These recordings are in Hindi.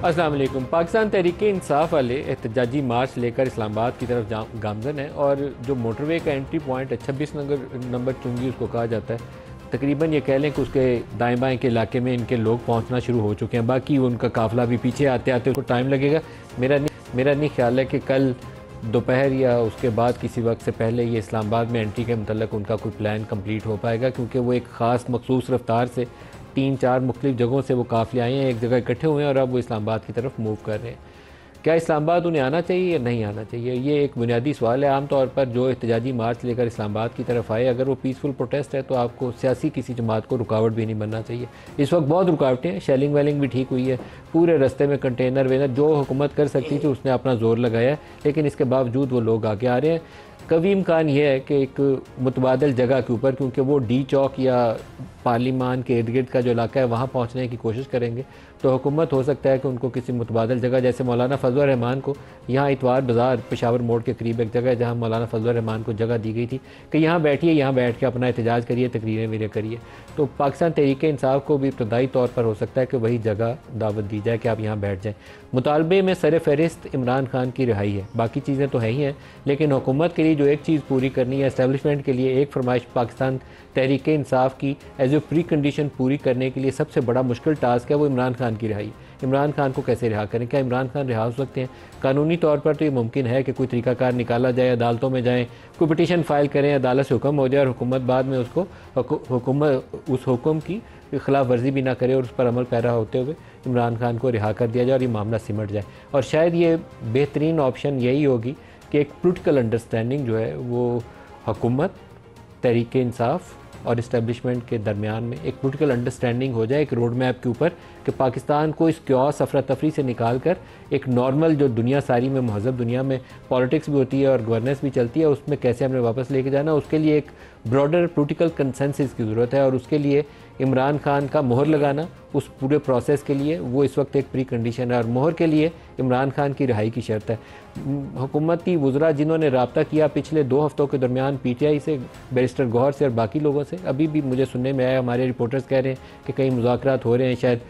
अस्सलाम वालेकुम। पाकिस्तान तहरीक-ए-इंसाफ वाले एहतजाजी मार्च लेकर इस्लामाबाद की तरफ गामजन है और जो मोटरवे का एंट्री पॉइंट है 26 नंबर चुंगी उसको कहा जाता है, तकरीबन ये कह लें कि उसके दाएं बाएं के इलाके में इनके लोग पहुंचना शुरू हो चुके हैं। बाकी उनका काफ़िला भी पीछे आते आते उसको टाइम लगेगा। मेरा नहीं ख्याल है कि कल दोपहर या उसके बाद किसी वक्त से पहले ये इस्लामाबाद में एंट्री के मतलब उनका कोई प्लान कंप्लीट हो पाएगा, क्योंकि वो एक ख़ास मखसूस रफ्तार से 3-4 मुख्तलिफ जगहों से वो काफ़िले आए हैं, एक जगह इकट्ठे हुए हैं और अब वो इस्लामाबाद की तरफ मूव कर रहे हैं। क्या इस्लामाबाद उन्हें आना चाहिए या नहीं आना चाहिए, ये एक बुनियादी सवाल है। आमतौर पर जो एहतजाजी मार्च लेकर इस्लामाबाद की तरफ आए, अगर वो पीसफुल प्रोटेस्ट है तो आपको सियासी किसी जमात को रुकावट भी नहीं बनना चाहिए। इस वक्त बहुत रुकावटें हैं, शेलिंग वेलिंग भी ठीक हुई है, पूरे रस्ते में कंटेनर वेनर जो हुकूमत कर सकती थी उसने अपना ज़ोर लगाया है, लेकिन इसके बावजूद वो लोग आगे आ रहे हैं। कभी इम्कान यह है कि एक मुतबादल जगह के ऊपर, क्योंकि वो डी चौक या पार्लिमान के इर्द गिर्द का जो इलाका है वहाँ पहुँचने की कोशिश करेंगे, तो हुकूमत हो सकता है कि उनको किसी मुतबादल जगह, जैसे मौलाना फजल रहमान को यहाँ इतवार बाज़ार पेशावर मोड़ के करीब एक जगह है जहाँ मौलाना फजल रहमान को जगह दी गई थी कि यहाँ बैठिए, यहाँ बैठ के अपना एहतजाज करिए, तकरीरें वीरें करिए। तो पाकिस्तान तहरीक-ए-इंसाफ को भी इब्तदाई तौर पर हो सकता है कि वही जगह दावत दी जाए कि आप यहाँ बैठ जाएँ। मुतालबे में सर फहरिस्त इमरान खान की रिहाई है, बाकी चीज़ें तो है ही हैं, लेकिन हुकूमत के लिए जो एक चीज़ पूरी करनी है, इस्टेब्लिशमेंट के लिए एक फरमाइश पाकिस्तान तहरीक-ए-इंसाफ की एज ए प्री कंडीशन पूरी करने के लिए सबसे बड़ा मुश्किल टास्क है वो इमरान खान की रिहाई। इमरान खान को कैसे रिहा करें? क्या इमरान खान रिहा हो सकते हैं? कानूनी तौर पर तो ये मुमकिन है कि कोई तरीकाकार निकाला जाए, अदालतों में जाएँ, कोई पिटीशन फाइल करें, अदालत से हुक्म हो जाए और हुकूमत बाद में उसको उस हुक्म की खिलाफ वर्जी भी ना करे और उस पर अमल पैरा होते हुए इमरान खान को रिहा कर दिया जाए और ये मामला सिमट जाए। और शायद ये बेहतरीन ऑप्शन यही होगी कि एक पोलिटिकल अंडरस्टैंडिंग जो है वो हुकूमत, तहरीक-ए-इंसाफ और इस्टेब्लिशमेंट के दरमियान में एक पोलिटिकल अंडरस्टैंडिंग हो जाए, एक रोड मैप के ऊपर, कि पाकिस्तान को इस क्योस अफरा तफरी से निकाल कर एक नॉर्मल जो दुनिया सारी में महज़ब दुनिया में पॉलिटिक्स भी होती है और गवर्नेंस भी चलती है, उसमें कैसे हमने वापस लेके जाना, उसके लिए एक ब्रॉडर पोलिटिकल कंसेंसस की ज़रूरत है। और उसके लिए इमरान खान का मोहर लगाना उस पूरे प्रोसेस के लिए वो इस वक्त एक प्री कंडीशन है और मोहर के लिए इमरान खान की रिहाई की शर्त है। हुकूमती वज़रा जिन्होंने रब्ता किया पिछले 2 हफ़्तों के दरमियान PTI से, बैरिस्टर गौहर से और बाकी लोगों से, अभी भी मुझे सुनने में आया, हमारे रिपोर्टर्स कह रहे हैं कि कई मुज़ाकरात हो रहे हैं, शायद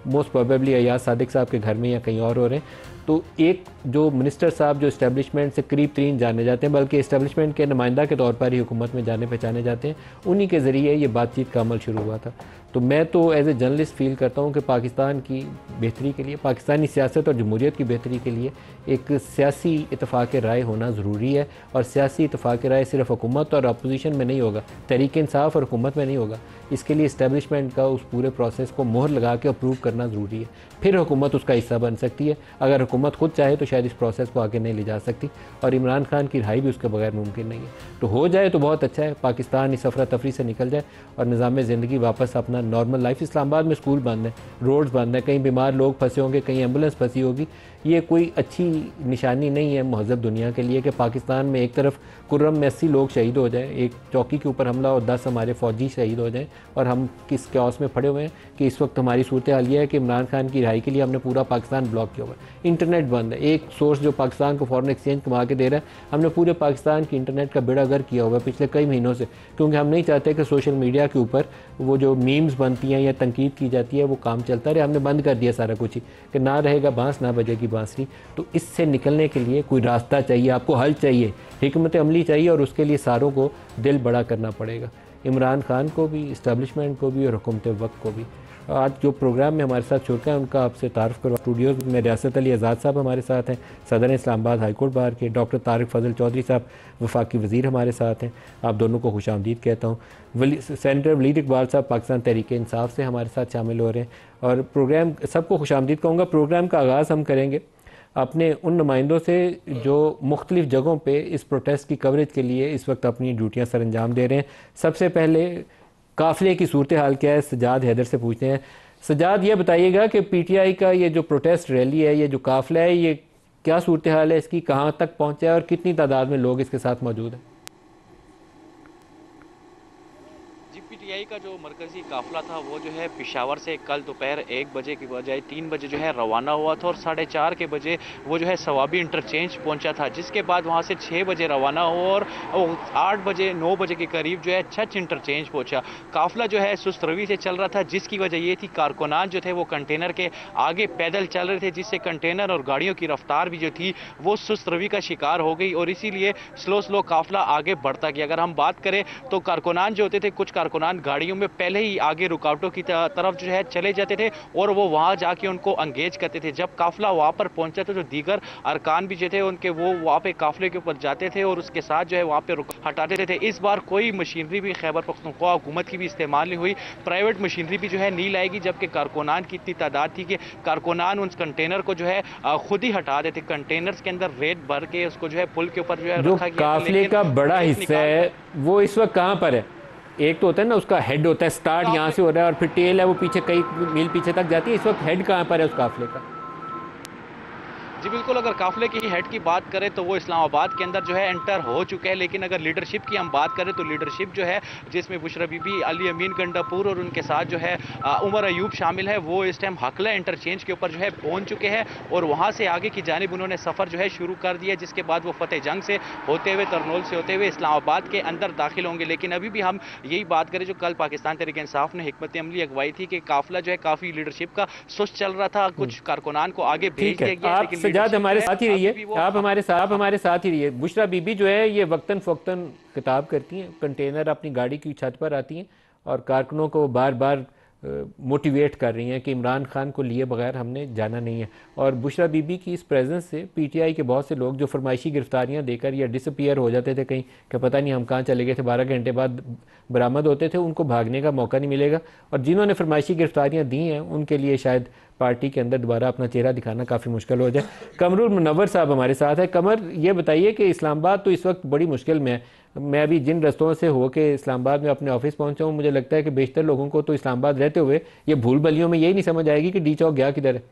मोस्ट प्रोबेबली अयाज सादिक साहब के घर में या कहीं और हो रहे हैं। तो एक जो मिनिस्टर साहब जो इस्टेब्लिशमेंट से करीब तरीन जाने जाते हैं, बल्कि इस्टेब्लिशमेंट के नुमाइंदा के तौर पर ही हुकूमत में जाने पहचाने जाते हैं, उन्हीं के ज़रिए ये बातचीत का अमल शुरू हुआ था। तो मैं तो एज ए जर्नलिस्ट फ़ील करता हूँ कि पाकिस्तान की बेहतरी के लिए, पाकिस्तानी सियासत और जमहूरियत की बेहतरी के लिए एक सियासी इत्तफ़ाक़ राय होना ज़रूरी है। और सियासी इत्तफ़ाक़ राय सिर्फ हुकूमत और अपोजिशन में नहीं होगा, तहरीक-ए-इंसाफ और हुकूमत में नहीं होगा, इसके लिए इस्टेब्लिशमेंट का उस पूरे प्रोसेस को मोहर लगा के अप्रूव करना ज़रूरी है, फिर हुकूमत उसका हिस्सा बन सकती है। अगर हुकूमत खुद चाहे तो शायद इस प्रोसेस को आगे नहीं ले जा सकती और इमरान खान की रिहाई भी उसके बगैर मुमकिन नहीं है। तो हो जाए तो बहुत अच्छा है, पाकिस्तान इस अफरा तफरी से निकल जाए और निज़ाम ज़िंदगी वापस अपना नॉर्मल लाइफ। इस्लामाबाद में स्कूल बंद है, रोड्स बंद है, कहीं बीमार लोग फंसे होंगे, कहीं एम्बुलेंस फंसी होगी। ये कोई अच्छी निशानी नहीं है महज़ब दुनिया के लिए कि पाकिस्तान में एक तरफ कुर्रम में 80 लोग शहीद हो जाएं, एक चौकी के ऊपर हमला और 10 हमारे फ़ौजी शहीद हो जाएं, और हम किस क्यास में पड़े हुए हैं कि इस वक्त हमारी सूरत हाल ये है कि इमरान खान की रिहाई के लिए हमने पूरा पाकिस्तान ब्लॉक किया हुआ है। इंटरनेट बंद है, एक सोर्स जो पाकिस्तान को फॉरेन एक्सचेंज कमा के दे रहा है, हमने पूरे पाकिस्तान की इंटरनेट का बेड़ा गर्क किया हुआ है पिछले कई महीनों से, क्योंकि हम नहीं चाहते कि सोशल मीडिया के ऊपर वो जो मीम्स बनती हैं या तनकीद की जाती है वो काम चलता रहे। हमने बंद कर दिया सारा कुछ ही कि ना रहेगा बांस ना बजेगी बांसुरी। तो इससे निकलने के लिए कोई रास्ता चाहिए, आपको हल चाहिए, हिकमत अमली चाहिए, और उसके लिए सारों को दिल बड़ा करना पड़ेगा, इमरान खान को भी, इस्टेब्लिशमेंट को भी और हुकूमत वक्त को भी। आज जो प्रोग्राम में हमारे साथ शुरका है उनका आपसे तारुफ़ करो। स्टूडियोज़ में रियासत अली आज़ाद साहब हमारे साथ हैं, सदर इस्लामाबाद हाई कोर्ट बार के, डॉक्टर तारिक फजल चौधरी साहब वफाकी वज़ीर हमारे साथ हैं, आप दोनों को खुशामदीद कहता हूँ। सेनेटर वलीद इकबाल साहब पाकिस्तान तहरीक-ए-इंसाफ से हमारे साथ शामिल हो रहे हैं और प्रोग्राम सबको खुशामदीद कहूँगा। प्रोग्राम का आगाज़ हम करेंगे अपने उन नुमाइंदों से जो मुख्तलिफ़ जगहों पे इस प्रोटेस्ट की कवरेज के लिए इस वक्त अपनी ड्यूटियाँ सर अंजाम दे रहे हैं। सबसे पहले काफ़िले की सूरत हाल क्या है, सजाद हैदर से पूछते हैं। सजाद, ये बताइएगा कि PTI का ये जो प्रोटेस्ट रैली है, ये जो काफ़िला है, ये क्या सूरत हाल है इसकी, कहाँ तक पहुँचा है और कितनी तादाद में लोग इसके साथ मौजूद हैं? जी, पीटीआई का जो मरकजी काफिला था वो जो है पेशावर से कल दोपहर 1 बजे की बजाय 3 बजे जो है रवाना हुआ था और 4:30 के बजे वो जो है सवाबी इंटरचेंज पहुंचा था, जिसके बाद वहां से 6 बजे रवाना हुआ और 8 बजे 9 बजे के करीब जो है छछ इंटरचेंज पहुंचा। काफिला जो है सुस्त रवि से चल रहा था, जिसकी वजह ये थी कारकुनान जो थे वो कंटेनर के आगे पैदल चल रहे थे, जिससे कंटेनर और गाड़ियों की रफ्तार भी जो थी वो सुस्त रवि का शिकार हो गई और इसीलिए स्लो स्लो काफिला आगे बढ़ता गया। अगर हम बात करें तो कारकुनान जो होते थे, कुछ कारकुनान गाड़ियों में पहले ही आगे रुकावटों की तरफ जो है चले जाते थे और वो वहां जाके उनको एंगेज करते थे। जब काफिला वहां पर पहुंचा तो जो दीगर अरकान भी जो थे उनके वो वहां पे काफिले के ऊपर जाते थे और उसके साथ जो है वहां पे हटाते थे। इस बार कोई मशीनरी भी खैबर पख्तूनख्वा हुकूमत की भी इस्तेमाल नहीं हुई, प्राइवेट मशीनरी भी जो है नहीं लाएगी, जबकि कारकुनान की इतनी तादाद थी कि कारकुनान उन कंटेनर को जो है खुद ही हटा देते। कंटेनर्स के अंदर रेत भर के उसको जो है पुल के ऊपर जो है जो रखा गया। काफिले का बड़ा हिस्सा है वो इस वक्त कहाँ पर है? एक तो होता है ना, उसका हेड होता है, स्टार्ट यहाँ से हो रहा है और फिर टेल है वो पीछे कई मील पीछे तक जाती है। इस वक्त हेड कहाँ पर है उस काफिले का? जी बिल्कुल, अगर काफिले की हेड की बात करें तो वो इस्लामाबाद के अंदर जो है एंटर हो चुके हैं, लेकिन अगर लीडरशिप की हम बात करें तो लीडरशिप जो है जिसमें बुशरा बीबी, अली अमीन गंडापुर और उनके साथ जो है उमर अयूब शामिल है, वो इस टाइम हकला इंटरचेंज के ऊपर जो है पहुंच चुके हैं और वहां से आगे की जानिब उन्होंने सफ़र जो है शुरू कर दिया, जिसके बाद वो फतेह जंग से होते हुए, तरनोल से होते हुए इस्लामाबाद के अंदर दाखिल होंगे। लेकिन अभी भी हम यही बात करें जो कल पाकिस्तान तहरीक इंसाफ ने हिकमत अमली अगवाई थी कि काफिला जो है काफ़ी लीडरशिप का सुस्त चल रहा था, कुछ कारकुनान को आगे भेज दिया गया, लेकिन सजाद हमारे साथ ही रहिए, आप हमारे साथ ही रहिए। बुशरा बीबी जो है ये वक्तन फ़वक्तन खिताब करती हैं, कंटेनर अपनी गाड़ी की छत पर आती हैं और कारकुनों को बार बार मोटिवेट कर रही हैं कि इमरान खान को लिए बगैर हमने जाना नहीं है। और बुशरा बीबी की इस प्रेजेंस से पीटीआई के बहुत से लोग जो फरमाइशी गिरफ्तारियां देकर या डिसअपियर हो जाते थे कहीं कि पता नहीं हम कहाँ चले गए थे, 12 घंटे बाद बरामद होते थे, उनको भागने का मौका नहीं मिलेगा। और जिन्होंने फरमाइशी गिरफ्तारियां दी हैं उनके लिए शायद पार्टी के अंदर दोबारा अपना चेहरा दिखाना काफ़ी मुश्किल हो जाए। कमरुल मुनव्वर साहब हमारे साथ है। कमर, ये बताइए कि इस्लामाबाद तो इस वक्त बड़ी मुश्किल में है। मैं अभी जिन रस्तों से होके इस्लामाबाद में अपने ऑफिस पहुंचा हूं, मुझे लगता है कि बेशतर लोगों को तो इस्लामाबाद रहते हुए ये भूल भलियों में यही नहीं समझ आएगी कि डी चौक गया किधर है।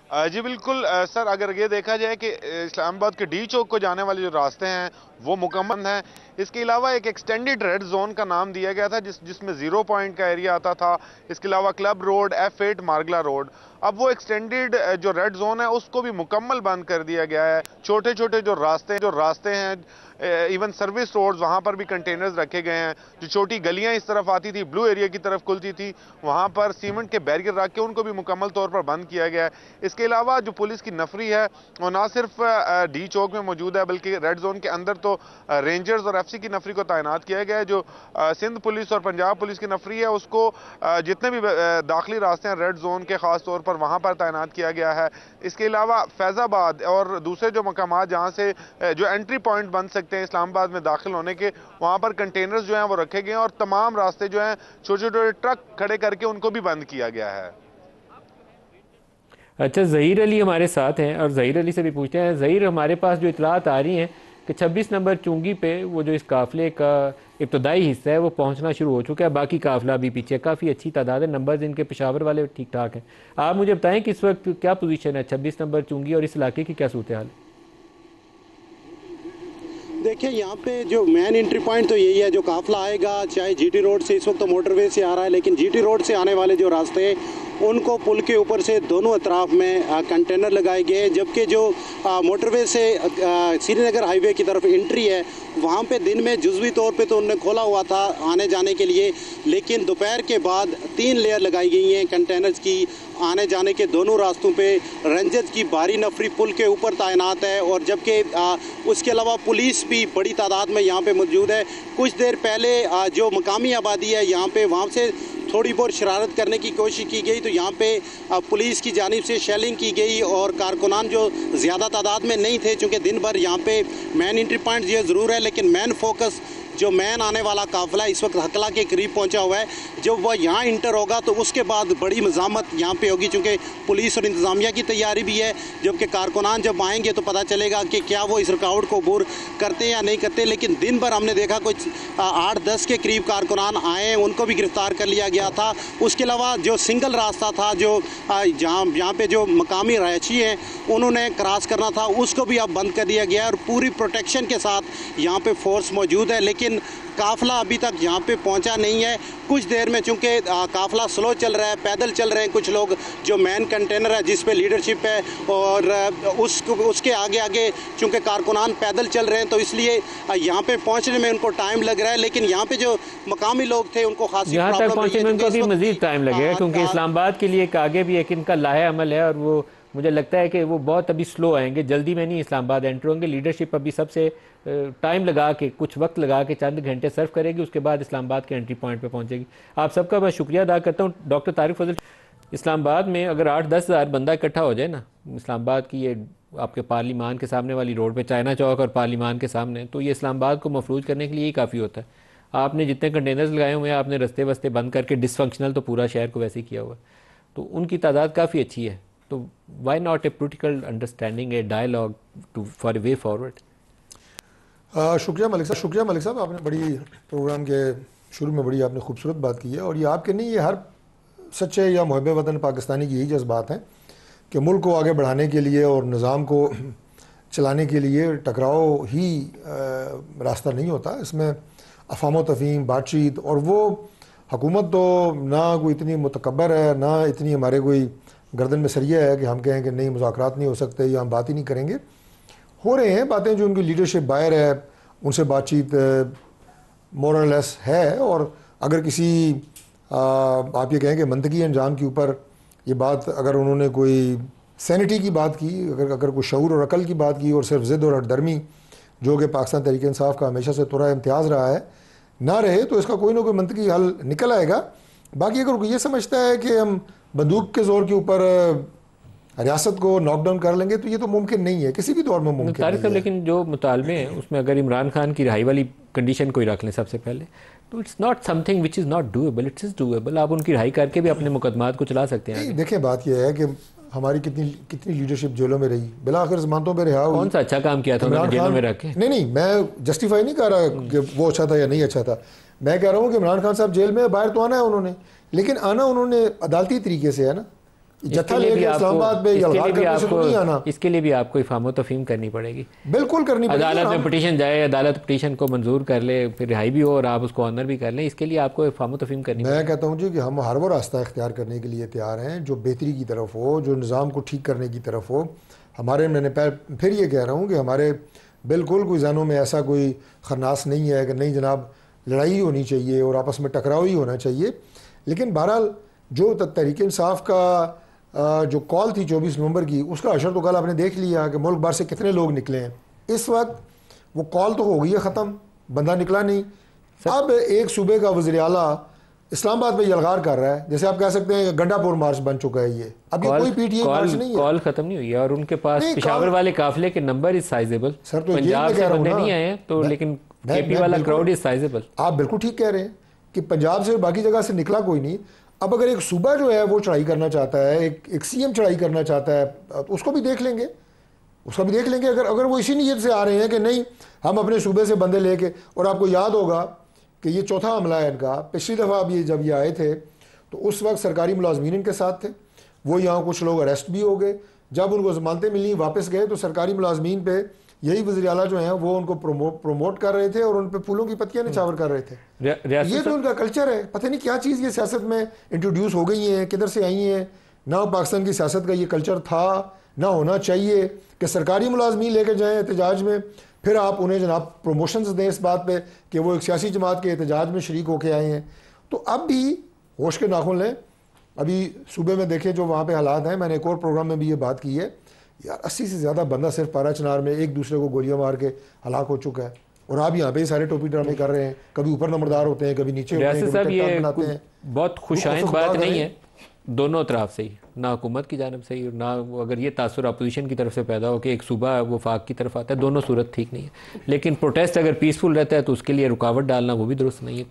जी बिल्कुल सर, अगर ये देखा जाए कि इस्लामाबाद के डी चौक को जाने वाले जो रास्ते हैं वो मुकम्मल हैं। इसके अलावा एक एक्सटेंडेड रेड जोन का नाम दिया गया था जिसमें 0 पॉइंट का एरिया आता था। इसके अलावा क्लब रोड, F8 मार्गला रोड, अब वो एक्सटेंडेड जो रेड जोन है उसको भी मुकम्मल बंद कर दिया गया है। छोटे छोटे जो रास्ते हैं, इवन सर्विस रोड्स, वहाँ पर भी कंटेनर्स रखे गए हैं। जो छोटी गलियाँ इस तरफ आती थी, ब्लू एरिया की तरफ खुलती थी, वहाँ पर सीमेंट के बैरियर रख के उनको भी मुकम्मल तौर पर बंद किया गया है। इसके अलावा जो पुलिस की नफरी है वो ना सिर्फ डी चौक में मौजूद है बल्कि रेड जोन के अंदर तो रेंजर्स और FC की नफरी को तैनात किया गया है। जो सिंध पुलिस और पंजाब पुलिस की नफरी है उसको जितने भी दाखिली रास्ते हैं रेड जोन के खास तौर पर वहाँ पर तैनात किया गया है। इसके अलावा फैज़ाबाद और दूसरे जो मकाम जहाँ से जो एंट्री पॉइंट बन सकते हैं इस्लामाबाद में दाखिल होने के, वहाँ पर कंटेनर्स जो हैं वो रखे गए हैं और तमाम रास्ते जो हैं छोटे छोटे ट्रक खड़े करके उनको भी बंद किया गया है। अच्छा, ज़हीर अली हमारे साथ हैं और ज़हीर अली से भी पूछते हैं। ज़हीर, हमारे पास जो इतलात आ रही हैं कि 26 नंबर चुंगी पे वो जो इस काफ़िले का इब्तदाई हिस्सा है वो पहुंचना शुरू हो चुका है, बाकी काफ़िला भी पीछे, काफ़ी अच्छी तादाद है, नंबर्स इनके पेशावर वाले ठीक ठाक हैं। आप मुझे बताएं कि इस वक्त क्या पोजीशन है 26 नंबर चुंगी और इस इलाके की क्या सूरत हाल है? देखिए, यहाँ पे जो मेन एंट्री पॉइंट तो यही है, जो काफिला आएगा चाहे GT रोड से, इस वक्त तो मोटरवे से आ रहा है, लेकिन GT रोड से आने वाले जो रास्ते हैं उनको पुल के ऊपर से दोनों अतराफ में कंटेनर लगाए गए, जबकि जो मोटरवे से श्रीनगर हाईवे की तरफ एंट्री है वहाँ पे दिन में जुज़वी तौर पे तो उन्होंने खोला हुआ था आने जाने के लिए, लेकिन दोपहर के बाद 3 लेयर लगाई गई हैं कंटेनर्स की। आने जाने के दोनों रास्तों पे रेंजर्स की भारी नफरी पुल के ऊपर तैनात है और जबकि उसके अलावा पुलिस भी बड़ी तादाद में यहाँ पे मौजूद है। कुछ देर पहले जो मकामी आबादी है यहाँ पे, वहाँ से थोड़ी बहुत शरारत करने की कोशिश की गई तो यहाँ पे पुलिस की जानिब से शेलिंग की गई और कारकुनान जो ज़्यादा तादाद में नहीं थे, चूँकि दिन भर यहाँ पे मेन एंट्री पॉइंट ये ज़रूर है, लेकिन मेन फोकस जो मैन आने वाला काफिला इस वक्त हकला के करीब पहुंचा हुआ है। जब वह यहाँ इंटर होगा तो उसके बाद बड़ी मज़ामत यहाँ पे होगी, क्योंकि पुलिस और इंतज़ामिया की तैयारी भी है। जबकि कारकुनान जब आएंगे तो पता चलेगा कि क्या वो इस रुकावट को अबूर करते हैं या नहीं करते। लेकिन दिन भर हमने देखा कुछ 8-10 के करीब कारकुनान आए, उनको भी गिरफ्तार कर लिया गया था। उसके अलावा जो सिंगल रास्ता था जो यहाँ पे जो मकामी रहायशी हैं उन्होंने क्रॉस करना था, उसको भी अब बंद कर दिया गया है और पूरी प्रोटेक्शन के साथ यहाँ पे फोर्स मौजूद है। लेकिन लेकिन काफ़िला अभी तक यहाँ पे पहुँचा नहीं है। कुछ देर में चूँकि काफ़िला स्लो चल रहा है, पैदल चल रहे हैं कुछ लोग, जो मेन कंटेनर है जिस पे लीडरशिप है, और उसके आगे आगे चूँकि कारकुनान पैदल चल रहे हैं, तो इसलिए यहाँ पे पहुँचने में उनको टाइम लग रहा है। लेकिन यहाँ पे जो मकामी लोग थे उनको खासी यहाँ तक पहुँचने में उनको भी मज़ीद टाइम लगेगा, क्योंकि इस्लामाबाद के लिए एक आगे भी एक इनका लाहे अमल है, और वो मुझे लगता है कि वो बहुत अभी स्लो आएंगे, जल्दी में नहीं इस्लामाबाद एंटर होंगे। लीडरशिप अभी सबसे टाइम लगा के, कुछ वक्त लगा के, चंद घंटे सर्व करेगी, उसके बाद इस्लामाबाद के एंट्री पॉइंट पे पहुंचेगी। आप सबका मैं शुक्रिया अदा करता हूं। डॉक्टर तारिक फजल, इस्लामाबाद में अगर 8-10 हज़ार बंदा इकट्ठा हो जाए ना, इस्लामाबाद की ये आपके पार्लिमान के सामने वाली रोड पे, चाइना चौक और पार्लिमान के सामने, तो ये इस्लामाबाद को मफलूज करने के लिए ही काफ़ी होता है। आपने जितने कंटेनर्स लगाए हुए हैं, आपने रस्ते वस्ते बंद करके डिसफंक्शनल तो पूरा शहर को वैसे ही किया हुआ है, तो उनकी तादाद काफ़ी अच्छी है। तो why not a political understanding, a dialogue to for a way forward. शुक्रिया मलिक साहब, आपने बड़ी प्रोग्राम के शुरू में बड़ी आपने खूबसूरत बात की है, और ये आपके नहीं, ये हर सच्चे या मुहब्बे वतन पाकिस्तानी की यही जज्बात हैं कि मुल्क को आगे बढ़ाने के लिए और निज़ाम को चलाने के लिए टकराव ही रास्ता नहीं होता। इसमें अफ़ाम तफ़हीम, बातचीत, और वो हुकूमत तो ना कोई इतनी मुतकब्बर है, ना इतनी हमारे कोई गर्दन में सरिया है कि हम कहें कि नहीं मुज़ाकरात नहीं हो सकते या हम बात ही नहीं करेंगे। हो रहे हैं बातें, जो उनकी लीडरशिप बाहर है उनसे बातचीत मोरलेस है, और अगर किसी आप ये कहें कि मंतकी अंजाम के ऊपर ये बात, अगर उन्होंने कोई सैनिटी की बात की, अगर कोई शऊर और अकल की बात की, और सिर्फ ज़िद और हटदर्मी जो कि पाकिस्तान तहरीक इंसाफ का हमेशा से तुरा इम्तियाज़ रहा है, ना रहे, तो इसका कोई ना कोई मंतकी हल निकल आएगा। बाकी अगर ये समझता है कि हम बंदूक के जोर के ऊपर रियासत को नॉकडाउन कर लेंगे, तो ये तो मुमकिन नहीं है, किसी भी दौर में मुमकिन नहीं है। लेकिन जो मुतालबे हैं उसमें अगर इमरान खान की रिहाई वाली कंडीशन कोई रख लें सबसे पहले, तो it's not something which is not doable, it's doable. आप उनकी रिहाई करके भी अपने मुकदमात को चला सकते हैं। देखिए बात यह है कि हमारी कितनी लीडरशिप जेलों में रही, बिला आखिर जमानतों पर रिहा हुई। कौन सा अच्छा काम किया था उन्होंने जेलों में रख के? नहीं, मैं जस्टिफाई नहीं कर रहा कि वो अच्छा था या नहीं अच्छा था। मैं कह रहा हूँ कि इमरान खान साहब जेल में, बाहर तो आना है उन्होंने, लेकिन आना उन्होंने अदालती तरीके से है ना, जत्था लेके इस्लामाबाद में यलगार करने से नहीं आना। इसके लिए भी आपको इफ़ाम तफ़हीम करनी पड़ेगी, बिल्कुल करनी पड़ेगी। अदालत में पिटीशन जाए, अदालत पिटीशन को मंजूर कर ले, फिर रिहाई भी हो और आप उसको ऑनर भी कर लें, इसके लिए आपको इफ़ाम तफ़हीम करनी पड़ेगी। मैं कहता हूँ जी कि हम हर वो रास्ता इख्तियार करने के लिए तैयार हैं जो बेहतरी की तरफ हो, जो निज़ाम को ठीक करने की तरफ हो। हमारे, मैंने फिर ये कह रहा हूँ कि हमारे बिल्कुल कोई जहनों में ऐसा कोई खन्नास नहीं है कि नहीं जनाब लड़ाई होनी चाहिए और आपस में टकराव ही होना चाहिए। लेकिन बहरहाल जो तहरीक इंसाफ का जो कॉल थी 24 नवंबर की, उसका असर तो कल आपने देख लिया कि मुल्क भर से कितने लोग निकले हैं। इस वक्त वो कॉल तो हो गई है ख़त्म, बंदा निकला नहीं। अब एक सूबे का वज़ीर आला इस्लामाबाद में यलगार कर रहा है, जैसे आप कह सकते हैं गंडापुर मार्च बन चुका है ये। अब ये कोई पीटीआई मार्च नहीं है, कॉल खत्म नहीं हुई है, और उनके पास पेशावर वाले काफिले के नंबर इज साइजेबल। सर तो पंजाब से बंदे नहीं आए हैं, तो लेकिन केपी वाला क्राउड इज साइजेबल। आप बिल्कुल ठीक कह रहे हैं कि पंजाब से बाकी जगह से निकला कोई नहीं। अब अगर एक सूबा जो है वो चढ़ाई करना चाहता है, एक सीएम चढ़ाई करना चाहता है, तो उसको भी देख लेंगे, उसका भी देख लेंगे। अगर वो इसी नीयत से आ रहे हैं कि नहीं हम अपने सूबे से बंदे लेके, और आपको याद होगा कि ये चौथा हमला है इनका। पिछली दफ़ा जब ये आए थे तो उस वक्त सरकारी मुलाजमीन इनके साथ थे, वो यहाँ कुछ लोग अरेस्ट भी हो गए। जब उनको जमानतें मिली वापस गए तो सरकारी मुलाजमीन पे यही वज़ीर आला जो हैं वो उनको प्रमोट कर रहे थे और उन पे फूलों की पत्तियां निछावर कर रहे थे। ये तो उनका कल्चर है। पता नहीं क्या चीज़ ये सियासत में इंट्रोड्यूस हो गई है, किधर से आई हैं। ना पाकिस्तान की सियासत का ये कल्चर था, ना होना चाहिए कि सरकारी मुलाजमीन लेके जाएँ एहतजाज में, फिर आप उन्हें जनाब प्रमोशंस दें इस बात पे कि वो एक सियासी जमात के एहतजाज में शरीक होके आए हैं। तो अब भी होश के नाखुन लें। अभी सूबे में देखें जो वहाँ पे हालात हैं, मैंने एक और प्रोग्राम में भी ये बात की है यार, 80 से ज़्यादा बंदा सिर्फ पारा चनार में एक दूसरे को गोलियां मार के हलाक हो चुका है, और आप यहाँ पे सारे टोपी ड्रामे कर रहे हैं। कभी ऊपर नंबरदार होते हैं, कभी नीचे होते हैं, कभी बनाते हैं। बहुत खुशाइंद बात नहीं है दोनों तरफ से ही, ना हुकूमत की जानब से ही, ना अगर ये तासुर अपोजिशन की तरफ से पैदा हो कि एक सूबा वफाक की तरफ आता है, दोनों सूरत ठीक नहीं है। लेकिन प्रोटेस्ट अगर पीसफुल रहता है तो उसके लिए रुकावट डालना वो भी दुरुस्त नहीं है।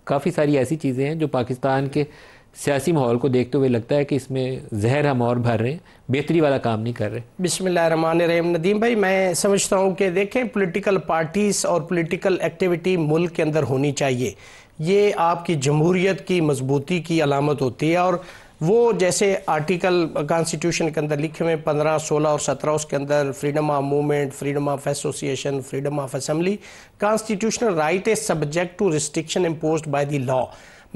काफ़ी सारी ऐसी चीज़ें हैं जो पाकिस्तान के सियासी माहौल को देखते हुए लगता है कि इसमें जहर हम और भर रहे हैं, बेहतरी वाला काम नहीं कर रहे। बिस्मिल्लाहिर्रहमानिर्रहीम। नदीम भाई, मैं समझता हूँ कि देखें, पॉलिटिकल पार्टीज़ और पॉलिटिकल एक्टिविटी मुल्क के अंदर होनी चाहिए। ये आपकी जमहूरियत की मजबूती की अलामत होती है। और वो जैसे आर्टिकल कॉन्स्टिट्यूशन के अंदर लिखे हुए 15, 16 और 17 उसके अंदर freedom of movement, freedom of association, freedom of assembly, constitutional right is subject to restriction imposed by the law.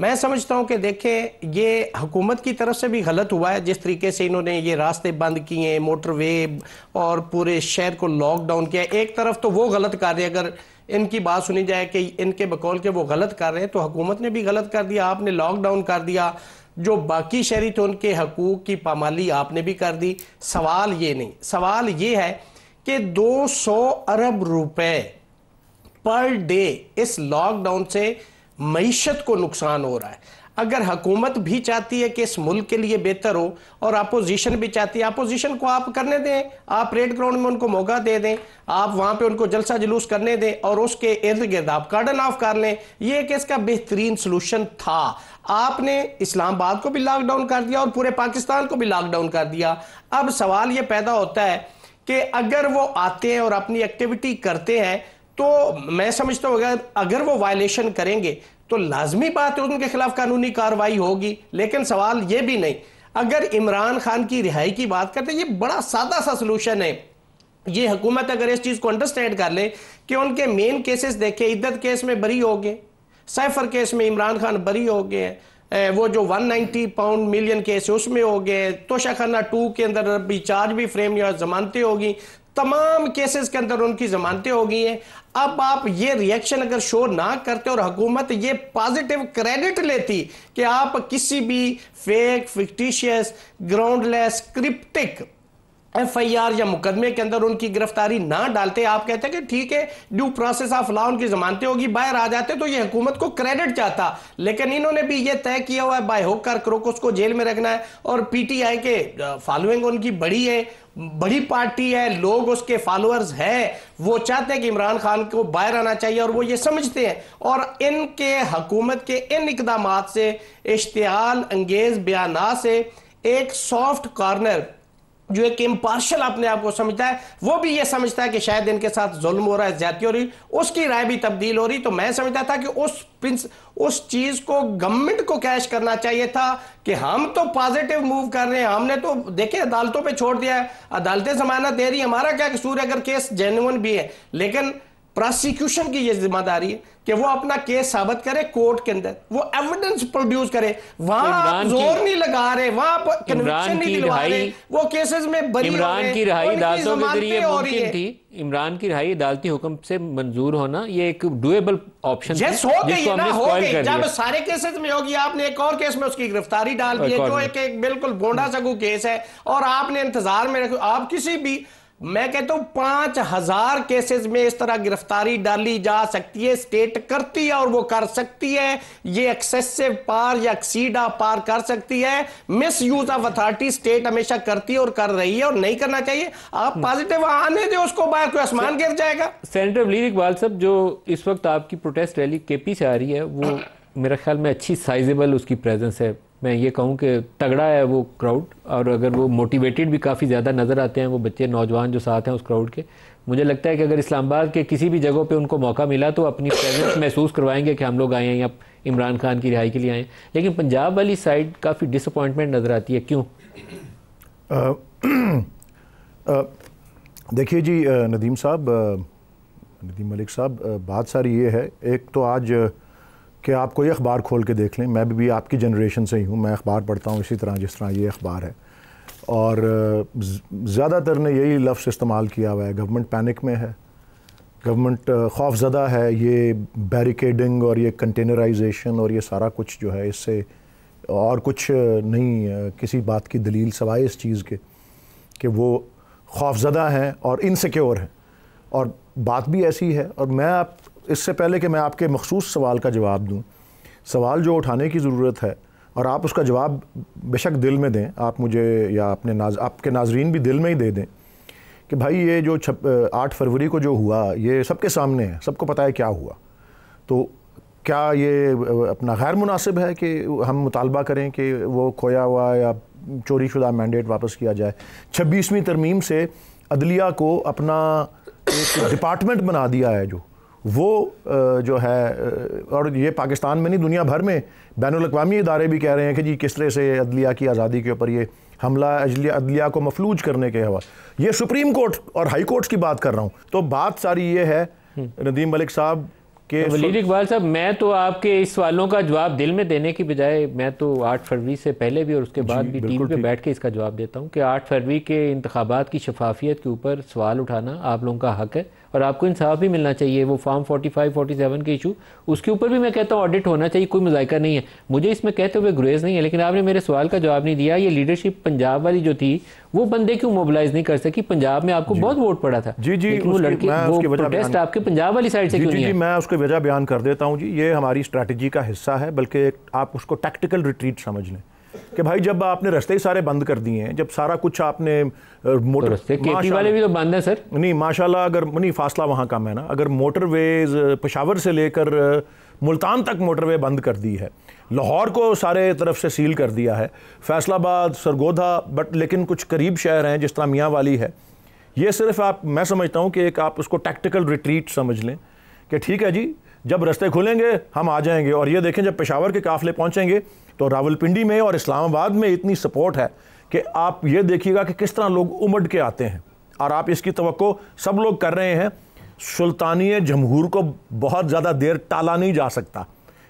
मैं समझता हूं कि देखें ये हुकूमत की तरफ से भी गलत हुआ है जिस तरीके से इन्होंने ये रास्ते बंद किए, मोटरवे और पूरे शहर को लॉकडाउन किया। एक तरफ तो वो गलत कर रहे हैं, अगर इनकी बात सुनी जाए कि इनके बकौल के वो गलत कर रहे हैं तो हुकूमत ने भी गलत कर दिया, आपने लॉकडाउन कर दिया। जो बाकी शहरी थे उनके हकूक की पामाली आपने भी कर दी। सवाल ये नहीं, सवाल ये है कि 200 अरब रुपए पर डे इस लॉकडाउन से मईशत को नुकसान हो रहा है। अगर हुकूमत भी चाहती है कि इस मुल्क के लिए बेहतर हो और अपोजिशन भी चाहती है, अपोजिशन को आप करने दें, आप परेड ग्राउंड में उनको मौका दे दें, आप वहां पे उनको जलसा जुलूस करने दें और उसके इर्द गिर्द आप कार्डन ऑफ कर लें। ये एक इसका बेहतरीन सोल्यूशन था। आपने इस्लामाबाद को भी लॉकडाउन कर दिया और पूरे पाकिस्तान को भी लॉकडाउन कर दिया। अब सवाल यह पैदा होता है कि अगर वो आते हैं और अपनी एक्टिविटी करते हैं तो मैं समझता हूँ अगर वो वायलेशन करेंगे तो लाजमी बात है उनके खिलाफ कानूनी कार्रवाई होगी। लेकिन सवाल ये भी नहीं, अगर इमरान खान की रिहाई की बात करते हैं, ये बड़ा सादा सा सलूशन है। ये हुकूमत अगर इस चीज को अंडरस्टैंड कर ले कि उनके मेन केसेस देखे, इद्दत केस में बरी हो गए, सैफर केस में इमरान खान बरी हो गए, वो जो 190 पाउंड मिलियन केस है उसमें हो गए, तोशाखाना 2 के अंदर भी चार्ज भी फ्रेम या जमानतें होगी, तमाम केसेस के अंदर उनकी जमानतें हो गई हैं। अब आप ये रिएक्शन अगर शो ना करते और हुकूमत ये पॉजिटिव क्रेडिट लेती कि आप किसी भी fake, fictitious, groundless, cryptic FIR या मुकदमे के अंदर उनकी गिरफ्तारी ना डालते, आप कहते हैं कि ठीक है ड्यू प्रोसेस ऑफ लॉ उनकी जमानतें होगी, बाहर आ जाते, तो ये हुकूमत को क्रेडिट जाता। लेकिन इन्होंने भी ये तय किया हुआ है बाय हुक कर क्रोक उसको जेल में रखना है। और PTI के फॉलोइंग उनकी बड़ी है, बड़ी पार्टी है, लोग उसके फॉलोअर्स हैं, वो चाहते हैं कि इमरान खान को बाहर आना चाहिए और वो ये समझते हैं। और इनके हुकूमत के इन इकदामात से, इश्तिहाल अंगेज बयानात से एक सॉफ्ट कॉर्नर जो एक इम्पार्शल अपने आप को समझता है वो भी ये समझता है कि शायद इनके साथ जुल्म हो रहा है, ज्यादती हो रही, उसकी राय भी तब्दील हो रही। तो मैं समझता था कि उस चीज को गवर्नमेंट को कैश करना चाहिए था कि हम तो पॉजिटिव मूव कर रहे हैं, हमने तो देखे अदालतों पे छोड़ दिया है, अदालतें जमानत दे रही है, हमारा क्या कसूर है अगर केस जेन्युइन भी है। लेकिन प्रोसिक्यूशन की यह जिम्मेदारी है कि वो अपना केस साबित करे कोर्ट के अंदर, वो एविडेंस प्रोड्यूस करे। वहां जोर नहीं लगा रहे, वहां कन्विक्शन नहीं दिलवा रहे, वो केसेस में बरी हो रहे हैं। इमरान की रिहाई अदालतों के जरिए मुमकिन थी, इमरान की रिहाई अदालती हुक्म से मंजूर होना ये एक डुएबल ऑप्शन है जिसको हमने स्पॉइल कर दिया। जब सारे केसेस में होगी, आपने एक और केस में उसकी गिरफ्तारी डाल दी है जो एक बिल्कुल बोंडा सगू केस है और आपने इंतजार में रखो। आप किसी भी, मैं कहता हूं 5000 केसेस में इस तरह गिरफ्तारी डाली जा सकती है, स्टेट करती है और वो कर सकती है। ये एक्सेसिव पार या एक्सीडा पार कर सकती है। Miss use of authority state हमेशा करती है और कर रही है और नहीं करना चाहिए। आप पॉजिटिव आने दे उसको, बाहर कोई आसमान गिर जाएगा। सेनेटर वलीद इकबाल साहब, जो इस वक्त आपकी प्रोटेस्ट रैली KP से आ रही है, वो मेरे ख्याल में अच्छी साइजेबल उसकी प्रेजेंस है। मैं ये कहूँ कि तगड़ा है वो क्राउड, और अगर वो मोटिवेटेड भी काफ़ी ज़्यादा नज़र आते हैं वो बच्चे नौजवान जो साथ हैं उस क्राउड के। मुझे लगता है कि अगर इस्लामाबाद के किसी भी जगह पे उनको मौका मिला तो अपनी प्रेजेंस महसूस करवाएंगे कि हम लोग आए हैं या इमरान खान की रिहाई के लिए आए हैं। लेकिन पंजाब वाली साइड काफ़ी डिसअपॉइंटमेंट नज़र आती है, क्यों? देखिए जी नदीम साहब, नदीम मलिक साहब, बात सारी ये है, एक तो आज कि आप कोई अखबार खोल के देख लें, मैं भी आपकी जनरेशन से ही हूँ, मैं अखबार पढ़ता हूँ इसी तरह जिस तरह ये अखबार है, और ज़्यादातर ने यही लफ्ज़ इस्तेमाल किया हुआ है, गवर्नमेंट पैनिक में है, गवर्नमेंट खौफज़दा है, ये बैरिकेडिंग और ये कंटेनराइजेशन और ये सारा कुछ जो है इससे और कुछ नहीं किसी बात की दलील सवाए इस चीज़ के कि वो खौफज़दा हैं और इनसिक्योर हैं। और बात भी ऐसी है। और मैं आप इससे पहले कि मैं आपके मखसूस सवाल का जवाब दूं, सवाल जो उठाने की ज़रूरत है और आप उसका जवाब बेशक दिल में दें, आप मुझे या आपके नाजरीन भी दिल में ही दे दें कि भाई ये जो 8 फरवरी को जो हुआ ये सबके सामने है, सबको पता है क्या हुआ। तो क्या ये अपना गैर मुनासिब है कि हम मुतालबा करें कि वो खोया हुआ या चोरी शुदा मैंडेट वापस किया जाए? 26वीं तरमीम से अदलिया को अपना एक डिपार्टमेंट बना दिया है जो वो जो है, और ये पाकिस्तान में नहीं दुनिया भर में बैनुल-अक़वामी इदारे भी कह रहे हैं कि जी किस तरह से अदलिया की आज़ादी के ऊपर ये हमला अदलिया को मफलूज करने के हवा। ये सुप्रीम कोर्ट और हाई कोर्ट की बात कर रहा हूँ। तो बात सारी ये है नदीम मलिक साहब के वलीद इकबाल साहब, मैं तो आपके इस सवालों का जवाब दिल में देने की बजाय मैं तो 8 फरवरी से पहले भी और उसके बाद भी टीवी पे बैठ के इसका जवाब देता हूँ कि 8 फरवरी के इंतखाबात की शफाफियत के ऊपर सवाल उठाना आप लोगों का हक है और आपको इंसाफ भी मिलना चाहिए। वो फॉर्म 45, 47 के इशू, उसके ऊपर भी मैं कहता हूँ ऑडिट होना चाहिए, कोई मजायका नहीं है, मुझे इसमें कहते हुए गुरेज नहीं है। लेकिन आपने मेरे सवाल का जवाब नहीं दिया। ये लीडरशिप पंजाब वाली जो थी वो बंदे क्यों मोबिलाइज नहीं कर सकी? पंजाब में आपको बहुत वोट पड़ा था। जी जी, वो लड़के वो प्रोटेस्ट आपके पंजाब वाली साइड से क्यों नहीं है? मैं उसकी वजह बयान कर देता हूँ जी। ये हमारी स्ट्रैटेजी का हिस्सा है, बल्कि आप उसको टैक्टिकल रिट्रीट समझ लें कि भाई जब आपने रास्ते ही सारे बंद कर दिए हैं, जब सारा कुछ आपने मोटर रास्ते केपी वाले भी तो बंद है सर। नहीं माशाल्लाह, अगर नहीं फासला वहाँ कम है ना। अगर मोटरवेज पेशावर से लेकर मुल्तान तक मोटरवे बंद कर दी है, लाहौर को सारे तरफ से सील कर दिया है, फैसलाबाद, सरगोधा, बट लेकिन कुछ करीब शहर हैं जिस तरह मियाँ वाली है, ये सिर्फ आप, मैं समझता हूँ कि एक आप उसको टैक्टिकल रिट्रीट समझ लें कि ठीक है जी जब रास्ते खुलेंगे हम आ जाएंगे। और ये देखें जब पेशावर के काफिले पहुँचेंगे तो रावलपिंडी में और इस्लामाबाद में इतनी सपोर्ट है कि आप ये देखिएगा कि किस तरह लोग उमड़ के आते हैं। और आप इसकी तवक्को सब लोग कर रहे हैं। सुल्तानिये जमहूर को बहुत ज़्यादा देर टाला नहीं जा सकता,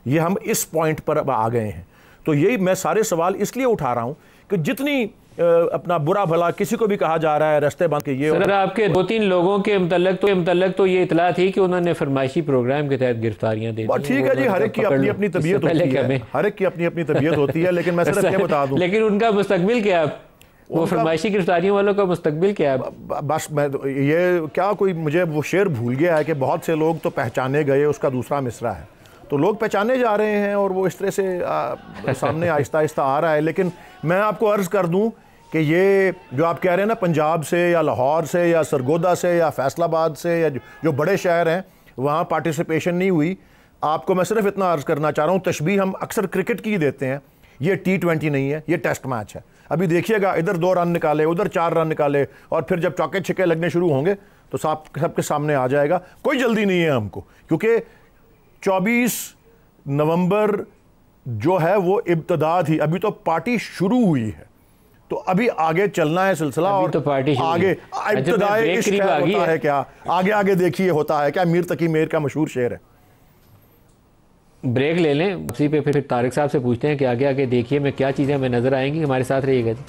ये हम इस पॉइंट पर अब आ गए हैं। तो यही मैं सारे सवाल इसलिए उठा रहा हूँ कि जितनी अपना बुरा भला किसी को भी कहा जा रहा है रास्ते बंद के, ये सर आपके 2-3 लोगों के मतलब तो ये इतला थी कि उन्होंने फरमाइशी प्रोग्राम के तहत गिरफ्तारियां दे दी। ठीक है जी, हर एक की अपनी अपनी तबीयत होती है, हर एक की अपनी अपनी तबीयत होती है। लेकिन मैं सिर्फ ये बता दूं, लेकिन उनका मुस्तकबिल क्या है? वो फरमाइशी गिरफ्तारियों वालों का मुस्तकबिल क्या है? बस मैं ये क्या, कोई मुझे वो शेर भूल गया है कि बहुत से लोग तो पहचाने गए, उसका दूसरा मिसरा है। तो लोग पहचाने जा रहे हैं और वो इस तरह से सामने आहिस्ता आहिस्ता आ रहा है। लेकिन मैं आपको अर्ज़ कर दूं कि ये जो आप कह रहे हैं ना, पंजाब से या लाहौर से या सरगोदा से या फैसलाबाद से या जो बड़े शहर हैं वहाँ पार्टिसिपेशन नहीं हुई। आपको मैं सिर्फ इतना अर्ज़ करना चाह रहा हूँ, तशबीह हम अक्सर क्रिकेट की देते हैं, ये T20 नहीं है, ये टेस्ट मैच है। अभी देखिएगा इधर 2 रन निकाले, उधर 4 रन निकाले, और फिर जब चौके छक्के लगने शुरू होंगे तो सबके सामने आ जाएगा। कोई जल्दी नहीं है हमको, क्योंकि 24 नवंबर जो है वो इब्तदा थी, अभी तो पार्टी शुरू हुई है। तो अभी आगे चलना है सिलसिला, और तो पार्टी आगे इब्तदाए इश्क होता है क्या, आगे आगे देखिए होता है क्या। मीर तकी मीर का मशहूर शेर है। ब्रेक ले लें, उसी पे फिर तारिक साहब से पूछते हैं कि आगे आगे देखिए में क्या चीज़ें हमें नजर आएंगी। हमारे साथ रहिएगा जी।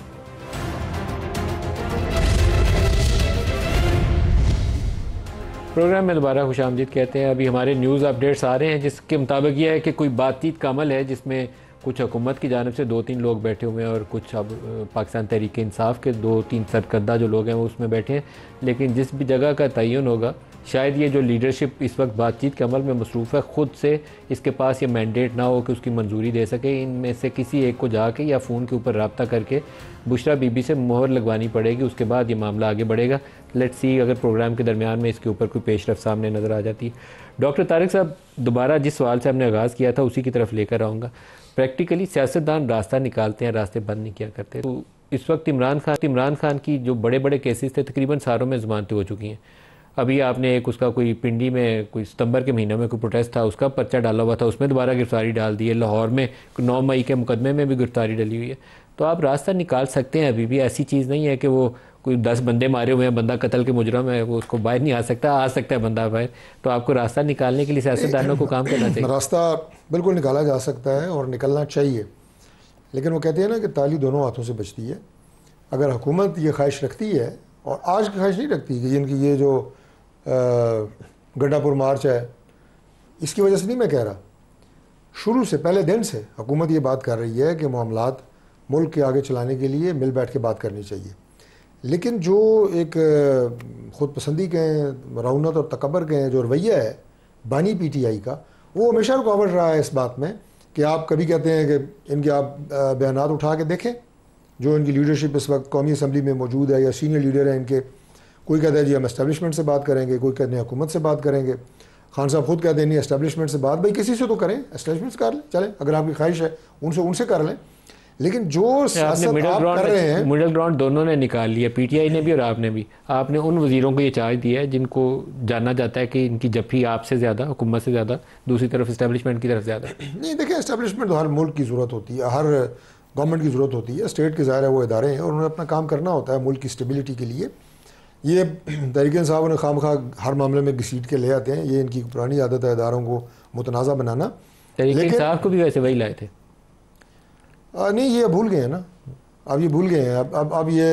प्रोग्राम में दोबारा खुशामदीद कहते हैं। अभी हमारे न्यूज़ अपडेट्स आ रहे हैं जिसके मुताबिक यह है कि कोई बातचीत का अमल है जिसमें कुछ हुकूमत की जानिब से 2-3 लोग बैठे हुए हैं और कुछ अब पाकिस्तान तहरीक इंसाफ के 2-3 सरकर्दा जो लोग हैं वो उसमें बैठे हैं। लेकिन जिस भी जगह का तयन होगा, शायद ये जो लीडरशिप इस वक्त बातचीत के अमल में मसरूफ़ है, ख़ुद से इसके पास ये मैंडेट ना हो कि उसकी मंजूरी दे सके। इनमें से किसी एक को जाके या फ़ोन के ऊपर रब्ता करके बुशरा बीबी से मोहर लगवानी पड़ेगी, उसके बाद ये मामला आगे बढ़ेगा। लेट्स सी अगर प्रोग्राम के दरमियान में इसके ऊपर कोई पेशरफ सामने नज़र आ जाती है। डॉक्टर तारिक साहब, दोबारा जिस सवाल से हमने आगाज़ किया था उसी की तरफ लेकर आऊँगा। प्रैक्टिकली सियासतदान रास्ता निकालते हैं, रास्ते बंद नहीं किया करते। तो इस वक्त इमरान खान की जो बड़े बड़े केसेस थे तकरीबन सारों में ज़मानतें हो चुकी हैं। अभी आपने एक उसका कोई पिंडी में कोई सितंबर के महीने में कोई प्रोटेस्ट था, उसका पर्चा डाला हुआ था, उसमें दोबारा गिरफ्तारी डाल दी है। लाहौर में 9 मई के मुकदमे में भी गिरफ्तारी डली हुई है। तो आप रास्ता निकाल सकते हैं, अभी भी ऐसी चीज़ नहीं है कि वो कोई 10 बंदे मारे हुए हैं, बंदा कत्ल के मुजरम है, वो उसको बाहर नहीं आ सकता है बंदा बाहर। तो आपको रास्ता निकालने के लिए सियासतदानों को काम करना चाहिए। रास्ता बिल्कुल निकाला जा सकता है और निकलना चाहिए, लेकिन वो कहते हैं ना कि ताली दोनों हाथों से बचती है। अगर हुकूमत ये ख्वाहिश रखती है, और आज की ख्वाहिश नहीं रखती कि जिनकी ये जो गड्ढापुर मार्च है, इसकी वजह से नहीं मैं कह रहा, शुरू से पहले दिन से हुकूमत ये बात कर रही है कि मामलात मुल्क के आगे चलाने के लिए मिल बैठ के बात करनी चाहिए। लेकिन जो एक ख़ुद पसंदी के रौनत और तकबर के जो रवैया है बानी PTI का, वो हमेशा रुकावट रहा है इस बात में कि आप कभी कहते हैं कि इनके आप बयानात उठा के देखें, जो इनकी लीडरशिप इस वक्त कौमी असम्बली में मौजूद है या सीनियर लीडर हैं इनके। कोई कहता है जी हम एस्टेब्लिशमेंट से बात करेंगे, कोई कहते हैं हुकूमत से बात करेंगे। खान साहब खुद कहते हैं नहीं एस्टेब्लिशमेंट से बात, भाई किसी से तो करें, एस्टेब्लिशमेंट से कर लें, चलें, अगर आपकी ख्वाहिश है उनसे कर लें। लेकिन जो सियासत आप कर रहे हैं, मिडिल ग्राउंड दोनों ने निकाल लिया, पीटीआई ने भी और आपने भी। आपने उन वजीरों को ये चार्ज दिया है जिनको जाना जाता है कि इनकी जफ्फी आपसे ज़्यादा, हुकूमत से ज़्यादा, दूसरी तरफ इस्टेब्लिशमेंट की तरफ ज़्यादा। नहीं देखिए, इस्टेब्लिशमेंट तो हर मुल्क की ज़रूरत होती है, हर गवर्नमेंट की ज़रूरत होती है। स्टेट के ज़ाहिर है वो इदारे हैं और उन्हें अपना काम करना होता है मुल्क की स्टेबिलिटी के लिए। ये तहरीक इंसाफ ने खामखा हर मामले में घसीट के ले आते हैं, ये इनकी पुरानी आदत है इदारों को मुतनाज़ा बनाना। तहरीक इंसाफ को भी वैसे वही लाए थे। नहीं, ये भूल गए हैं ना, अब ये भूल गए हैं। अब ये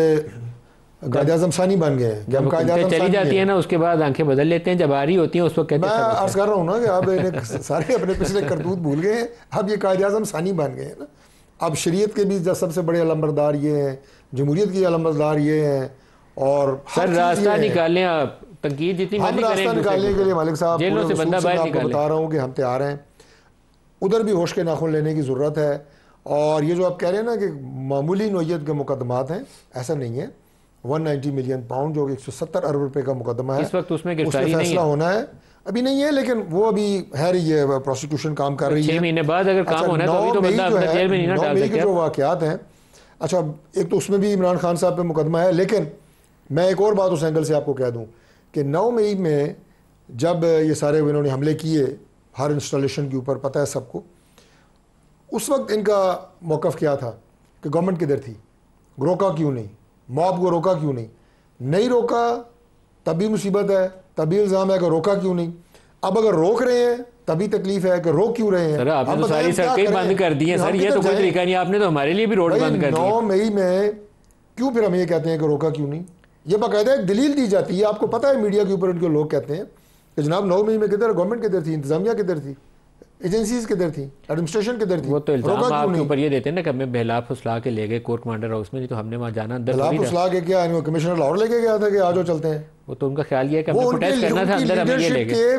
कायद आज़म सानी बन गए हैं। जब चली जाती है ना उसके बाद आंखें बदल लेते हैं, जब आ रही होती हैं उस वक्त कहते हैं। मैं अर्ज कर रहा हूँ ना कि अब इन्हें सारे अपने पिछले करतूत भूल गए हैं, अब ये कायद आज़म सानी बन गए हैं ना। अब शरीयत के भी सबसे बड़े अलमबरदार ये हैं, जमहूरियत की अलमबरदार ये हैं, और सर रास्ता निकालें आप, तनकीद जितनी हम रास्ता निकालने के लिए मालिक साहब जेलों से बंदा बाहर निकालें। बता रहा हूँ कि हम तैयार हैं, उधर भी होश के नाखून लेने की ज़रूरत है। और ये जो आप कह रहे हैं ना कि मामूली नोयत के मुकदमात हैं, ऐसा नहीं है। 190 मिलियन पाउंड जो 170 अरब रुपए का मुकदमा है, इस वक्त उसमें गिरफ्तारी फैसला होना है, अभी नहीं है, लेकिन वो अभी है रही है, प्रोसिक्यूशन काम कर रही है। 6 महीने बाद अगर काम होना है तो अभी तो बंदा अंदर जेल में नहीं ना डाल सकते। जो वाकयात हैं, अच्छा एक तो उसमें भी इमरान खान साहब पे मुकदमा है, लेकिन मैं एक और बात उस एंगल से आपको कह दूं कि 9 मई में जब ये सारे इन्होंने हमले किए हर इंस्टॉलेशन के ऊपर, पता है सबको, उस वक्त इनका मौक़िफ़ क्या था कि गवर्नमेंट किधर थी, रोका क्यों नहीं, मॉब को रोका क्यों नहीं रोका तभी मुसीबत है, तभी इल्ज़ाम है कि रोका क्यों नहीं। अब अगर रोक रहे हैं तभी तकलीफ है कि रोक क्यों रहे हैं। सर आपने तो सारी सड़कें बंद कर दी हैं सर, ये तो कोई तरीका नहीं, आपने तो हमारे लिए भी रोड बंद कर दी। 9 मई में क्यों फिर हम ये कहते हैं कि रोका क्यों नहीं, ये बाकायदा एक दलील दी जाती है। आपको पता है मीडिया के ऊपर उनके लोग कहते हैं कि जनाब 9 मई में किधर, गवर्नमेंट किधर थी, इंतजामिया किधर थी, एजेंसीज किधर थी, एडमिनिस्ट्रेशन किधर थी। वो तो इल्जाम आपके ऊपर ये देते हैं ना कि हमें बहला फुसला के ले गए कोर कमांडर हाउस में, नहीं तो हमने वहाँ जाना अंदर बहला फुसला के क्या कमिश्नर लाहौर लेके गया था कि आज चलते हैं। वो तो उनका ख्याल ये है कि हमें प्रोटेस्ट करना था, अंदर हमें ये ले गए।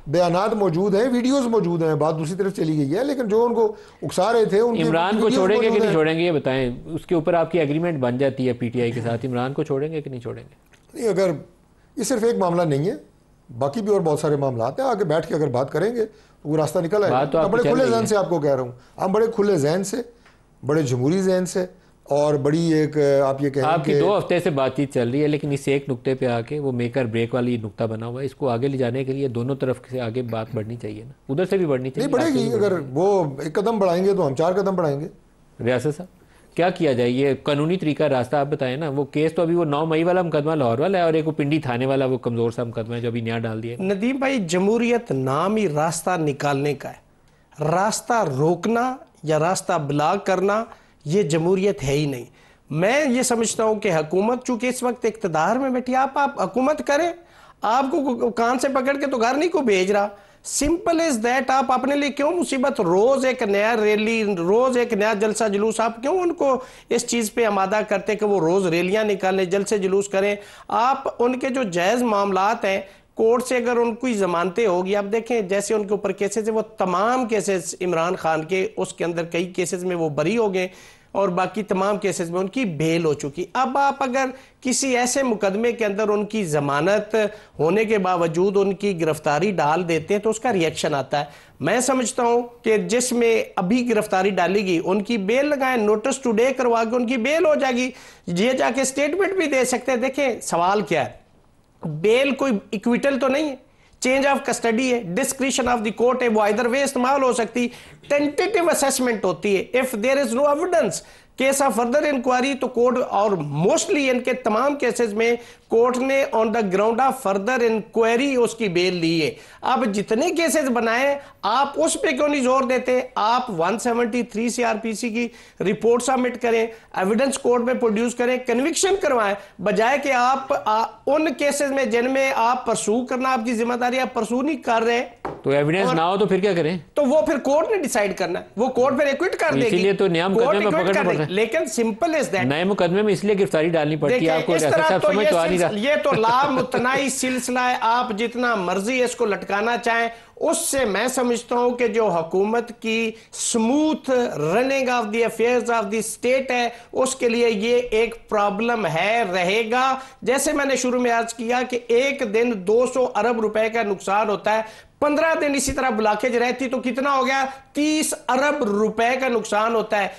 बयानात मौजूद हैं, वीडियोस मौजूद हैं, बात दूसरी तरफ चली गई है, लेकिन जो उनको उकसा रहे थे उनके इमरान को छोड़ेंगे कि नहीं छोड़ेंगे ये बताएं, उसके ऊपर आपकी एग्रीमेंट बन जाती है पीटीआई के साथ, इमरान को छोड़ेंगे कि नहीं छोड़ेंगे? नहीं, अगर ये सिर्फ एक मामला नहीं है, बाकी भी और बहुत सारे मामला हैं, आगे बैठ के अगर बात करेंगे तो वो रास्ता निकल आएगा। तो बड़े खुले जहन से आपको कह रहा हूँ, हम बड़े खुले जहन से, बड़े जमहूरी जहन से, और बड़ी एक आप ये कहें आपकी 2 हफ्ते से बातचीत चल रही है, लेकिन इस एक नुक्ते पे आके वो मेकर ब्रेक वाली नुक्ता बना हुआ है, इसको आगे ले जाने के लिए दोनों तरफ से आगे बात बढ़नी चाहिए ना, उधर से भी बढ़नी चाहिए। नहीं बढ़ेगी, अगर वो 1 कदम बढ़ाएंगे तो हम 4 कदम बढ़ाएंगे। रियासत साहब क्या किया जाए, ये कानूनी तरीका रास्ता आप बताएं ना। वो केस तो अभी वो 9 मई वाला मुकदमा लाहौर वाला है, और एक वो पिंडी थाने वाला वो कमजोर सा मुकदमा है जो अभी नया डाल दिया। नदीम भाई, जमहूरियत नाम ही रास्ता निकालने का है, रास्ता रोकना या रास्ता ब्लॉक करना ये जमहूरियत है ही नहीं। मैं ये समझता हूं कि हुकूमत चूंकि इस वक्त इक़्तिदार में बैठी, आप हुकूमत करें, आपको कान से पकड़ के तो घर नहीं को भेज रहा, सिंपल इज दैट। आप अपने लिए क्यों मुसीबत, रोज एक नया रैली, रोज एक नया जलसा जुलूस, आप क्यों उनको इस चीज पे आमादा करते कि वो रोज रैलियां निकालें, जलसे जुलूस करें। आप उनके जो जायज मामलात हैं, कोर्ट से अगर उनको जमानतें होगी, आप देखें जैसे उनके ऊपर केसेस है, वो तमाम केसेस इमरान खान के, उसके अंदर कई केसेस में वो बरी हो गए और बाकी तमाम केसेस में उनकी बेल हो चुकी। अब आप अगर किसी ऐसे मुकदमे के अंदर उनकी जमानत होने के बावजूद उनकी गिरफ्तारी डाल देते हैं तो उसका रिएक्शन आता है। मैं समझता हूं कि जिसमें अभी गिरफ्तारी डालेगी उनकी बेल लगाएं, नोटिस टुडे करवा के उनकी बेल हो जाएगी, ये जाके स्टेटमेंट भी दे सकते हैं। देखें सवाल क्या है, बेल कोई इक्विटल तो नहीं है, चेंज ऑफ कस्टडी है, डिस्क्रिशन ऑफ द कोर्ट है, वो आइदर वे इस्तेमाल हो सकती, टेंटेटिव असेसमेंट होती है। If there is no evidence, case of further inquiry, तो कोर्ट, और मोस्टली इनके तमाम केसेस में कोर्ट ने on the ground of further inquiry उसकी बेल ली है। अब जितने केसेस बनाए आप उस पे क्यों नहीं जोर देते, आप 173 सीआरपीसी की रिपोर्ट सबमिट करें, एविडेंस कोर्ट में प्रोड्यूस करें, कन्विक्शन करवाएं, बजाय कि आप उन केसेस में जिनमें आप परसू करना आपकी जिम्मेदारी, आप परसू नहीं कर रहे तो एविडेंस ना हो तो फिर क्या करें, तो वो फिर कोर्ट ने डिसाइड करना है, वो कोर्ट फिर एक्विट कर देगी, इसीलिए तो नया मुकदमे में पकड़ना पड़ता है। लेकिन सिंपल इज दैट, नए मुकदमे में इसलिए गिरफ्तारी डालनी पड़ती है आपको, समझ तो आ नहीं रहा। ये तो लामुतनाई सिलसिला है, आप जितना मर्जी इसको लटकाना चाहें, उससे मैं समझता हूं कि जो हुकूमत की smooth running of the affairs of the state है, उसके लिए ये एक प्रॉब्लम है, रहेगा। जैसे मैंने शुरू में अर्ज किया कि एक दिन 200 अरब रुपए का नुकसान होता है, 15 दिन इसी तरह ब्लॉकेज रहती तो कितना हो गया, 30 अरब रुपए का नुकसान होता है।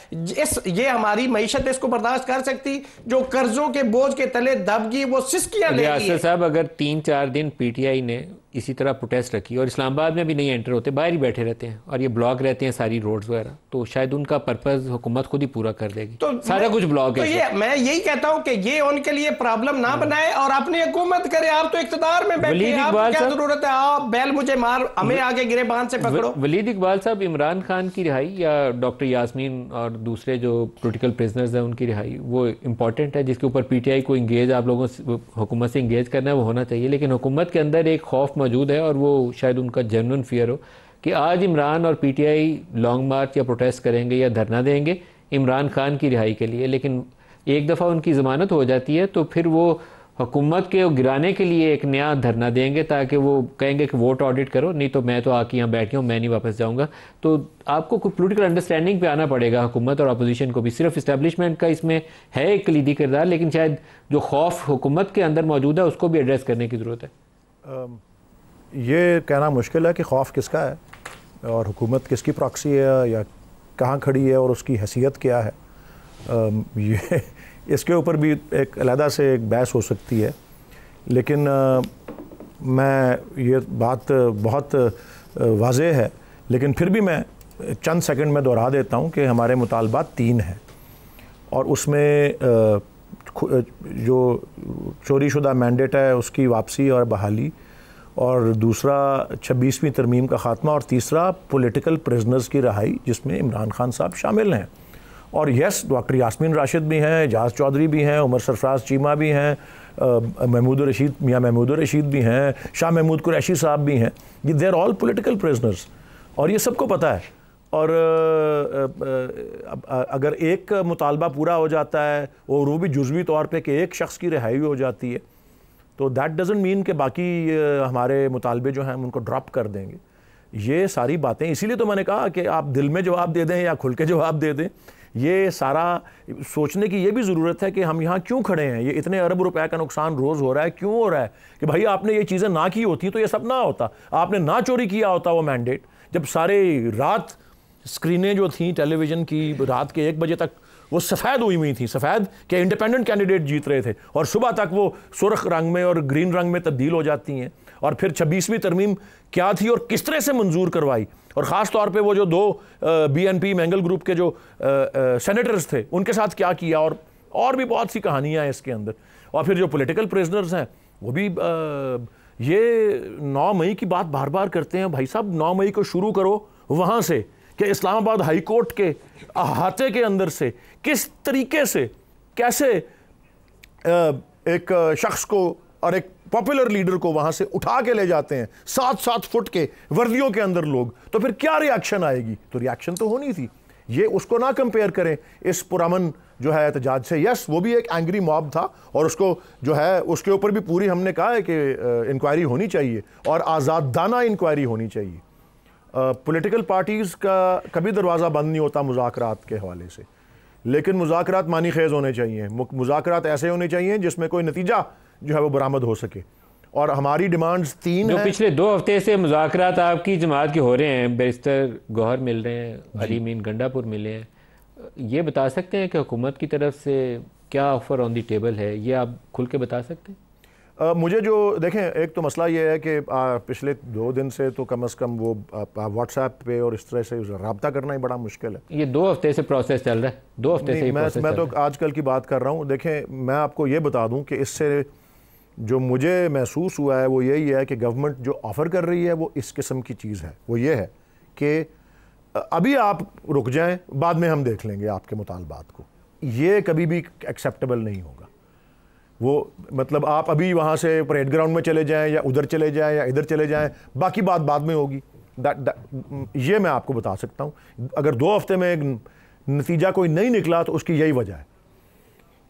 ये हमारी मईशत इसको बर्दाश्त कर सकती, जो कर्जों के बोझ के तले दबगी, वो सिस्कियां ले रही है। साहब अगर 3-4 दिन पीटीआई ने इसी तरह प्रोटेस्ट रखी और इस्लामाबाद में भी नहीं एंटर होते, बाहर ही बैठे रहते हैं और ये ब्लॉक रहते हैं सारी रोड्स वगैरह, तो शायद उनका पर्पस हुकूमत खुद ही पूरा कर देगी। तो सारा कुछ ब्लॉक है। ये मैं यही कहता हूं कि ये उनके लिए प्रॉब्लम ना बनाए और अपनी हुकूमत करे। आप तो इख्तिदार में बैठे हैं, आपको क्या जरूरत है, आप बैल मुझे मार, हमें आगे गिरेबान से पकड़ो। वलीद इकबाल साहब, इमरान खान की रिहाई या डॉक्टर यास्मीन और दूसरे जो पोलिटिकल प्रिजनर्स हैं उनकी रिहाई, वो इंपॉर्टेंट है, जिसके ऊपर पीटीआई को इंगेज, आप लोगों से, हुकूमत से इंगेज करना है, वो होना चाहिए। लेकिन हुकूमत के अंदर एक खौफ मौजूद है और वो शायद उनका जेन्युइन फियर हो कि आज इमरान और पीटीआई लॉन्ग मार्च या प्रोटेस्ट करेंगे या धरना देंगे इमरान खान की रिहाई के लिए, लेकिन एक दफ़ा उनकी ज़मानत हो जाती है तो फिर वो हुकूमत के गिराने के लिए एक नया धरना देंगे, ताकि वो कहेंगे कि वोट ऑडिट करो, नहीं तो मैं तो आके यहाँ बैठ गया हूँ, मैं नहीं वापस जाऊँगा। तो आपको कोई पोलिटिकल अंडरस्टैंडिंग पे आना पड़ेगा, हुकूमत और अपोजिशन को भी। सिर्फ इस्टेब्लिशमेंट का इसमें है एक कलीदी किरदार, लेकिन शायद जो खौफ हुकूमत के अंदर मौजूद है उसको भी एड्रेस करने की ज़रूरत है। ये कहना मुश्किल है कि खौफ किसका है और हुकूमत किसकी प्रॉक्सी है या कहाँ खड़ी है और उसकी हैसियत क्या है। ये इसके ऊपर भी एक अलहदा से एक बहस हो सकती है, लेकिन मैं ये बात बहुत वाज़ेह है, लेकिन फिर भी मैं चंद सेकंड में दोहरा देता हूँ कि हमारे मुतालबात 3 हैं और उसमें जो चोरी शुदा मैंडेट है उसकी वापसी और बहाली, और दूसरा 26वीं तरमीम का ख़ात्मा, और तीसरा पॉलिटिकल प्रिजनर्स की रहाई जिसमें इमरान खान साहब शामिल हैं। और यस, डॉक्टर यास्मीन राशिद भी हैं, एजाज चौधरी भी हैं, उमर सरफराज चीमा भी हैं, मियाँ महमूद रशीद भी हैं, शाह महमूद कुरैशी साहब भी हैं। ये they are all political prisoners और ये सबको पता है। और अगर एक मुतालबा पूरा हो जाता है और वो भी जुज़वी तौर पे कि एक शख्स की रिहाई हो जाती है, तो दैट डज़न्ट मीन कि बाकी हमारे मुतालबे जो हैं हम उनको ड्रॉप कर देंगे। ये सारी बातें, इसीलिए तो मैंने कहा कि आप दिल में जवाब दे दें या खुल के जवाब दे दें, ये सारा सोचने की ये भी ज़रूरत है कि हम यहाँ क्यों खड़े हैं, ये इतने अरब रुपए का नुकसान रोज़ हो रहा है, क्यों हो रहा है? कि भाई आपने ये चीज़ें ना की होती तो ये सब ना होता, आपने ना चोरी किया होता वो मैंडेट, जब सारे रात स्क्रीनें जो थी टेलीविज़न की रात के 1 बजे तक वो सफ़ेद हुई थी, सफ़ेद के इंडिपेंडेंट कैंडिडेट जीत रहे थे और सुबह तक वो सुर्ख रंग में और ग्रीन रंग में तब्दील हो जाती हैं। और फिर 26वीं तरमीम क्या थी और किस तरह से मंजूर करवाई, और ख़ास तौर पे वो जो 2 BNP मैंगल ग्रुप के जो सेनेटर्स थे उनके साथ क्या किया, और भी बहुत सी कहानियाँ हैं इसके अंदर। और फिर जो पॉलिटिकल प्रिजनर्स हैं वो भी ये 9 मई की बात बार बार करते हैं। भाई साहब 9 मई को शुरू करो वहाँ से कि इस्लामाबाद हाई कोर्ट के अहाते के अंदर से किस तरीके से कैसे एक शख्स को और एक पॉपुलर लीडर को वहां से उठा के ले जाते हैं 7-7 फुट के वर्दियों के अंदर लोग, तो फिर क्या रिएक्शन आएगी? तो रिएक्शन तो होनी थी। ये उसको ना कंपेयर करें इस पुरअमन जो है एहतजाज से। यस, वो भी एक एंग्री मॉब था और उसको जो है उसके ऊपर भी पूरी हमने कहा है कि इंक्वायरी होनी चाहिए और आज़ादाना इंक्वायरी होनी चाहिए। पॉलिटिकल पार्टीज़ का कभी दरवाज़ा बंद नहीं होता मुज़ाकरात के हवाले से, लेकिन मुज़ाकरात मानी खेज़ होने चाहिए, मुज़ाकरात ऐसे होने चाहिए जिसमें कोई नतीजा जो है वो बरामद हो सके। और हमारी डिमांड्स 3 हैं। पिछले 2 हफ्ते से मुज़ाकरात आपकी जमात के हो रहे हैं, बैरिस्टर गौहर मिल रहे हैं, अली मीन गंडापुर मिले हैं, ये बता सकते हैं कि हुकूमत की तरफ से क्या ऑफ़र ऑन दी टेबल है, ये आप खुल के बता सकते हैं? मुझे जो देखें, एक तो मसला ये है कि पिछले 2 दिन से तो कम से कम वो व्हाट्सएप पे और इस तरह से रब्ता करना ही बड़ा मुश्किल है। ये 2 हफ्ते से प्रोसेस चल रहा है, 2 हफ्ते से मैं तो आजकल की बात कर रहा हूँ। देखें, मैं आपको ये बता दूँ कि इससे जो मुझे महसूस हुआ है वो यही है कि गवर्नमेंट जो ऑफ़र कर रही है वो इस किस्म की चीज़ है। वो ये है कि अभी आप रुक जाएं, बाद में हम देख लेंगे आपके मुतालबात को। ये कभी भी एक्सेप्टेबल नहीं होगा। वो मतलब आप अभी वहाँ से परेड ग्राउंड में चले जाएं या उधर चले जाएं या इधर चले जाएं, बाकी बात बाद में होगी। ये मैं आपको बता सकता हूँ। अगर 2 हफ्ते में नतीजा कोई नहीं निकला तो उसकी यही वजह है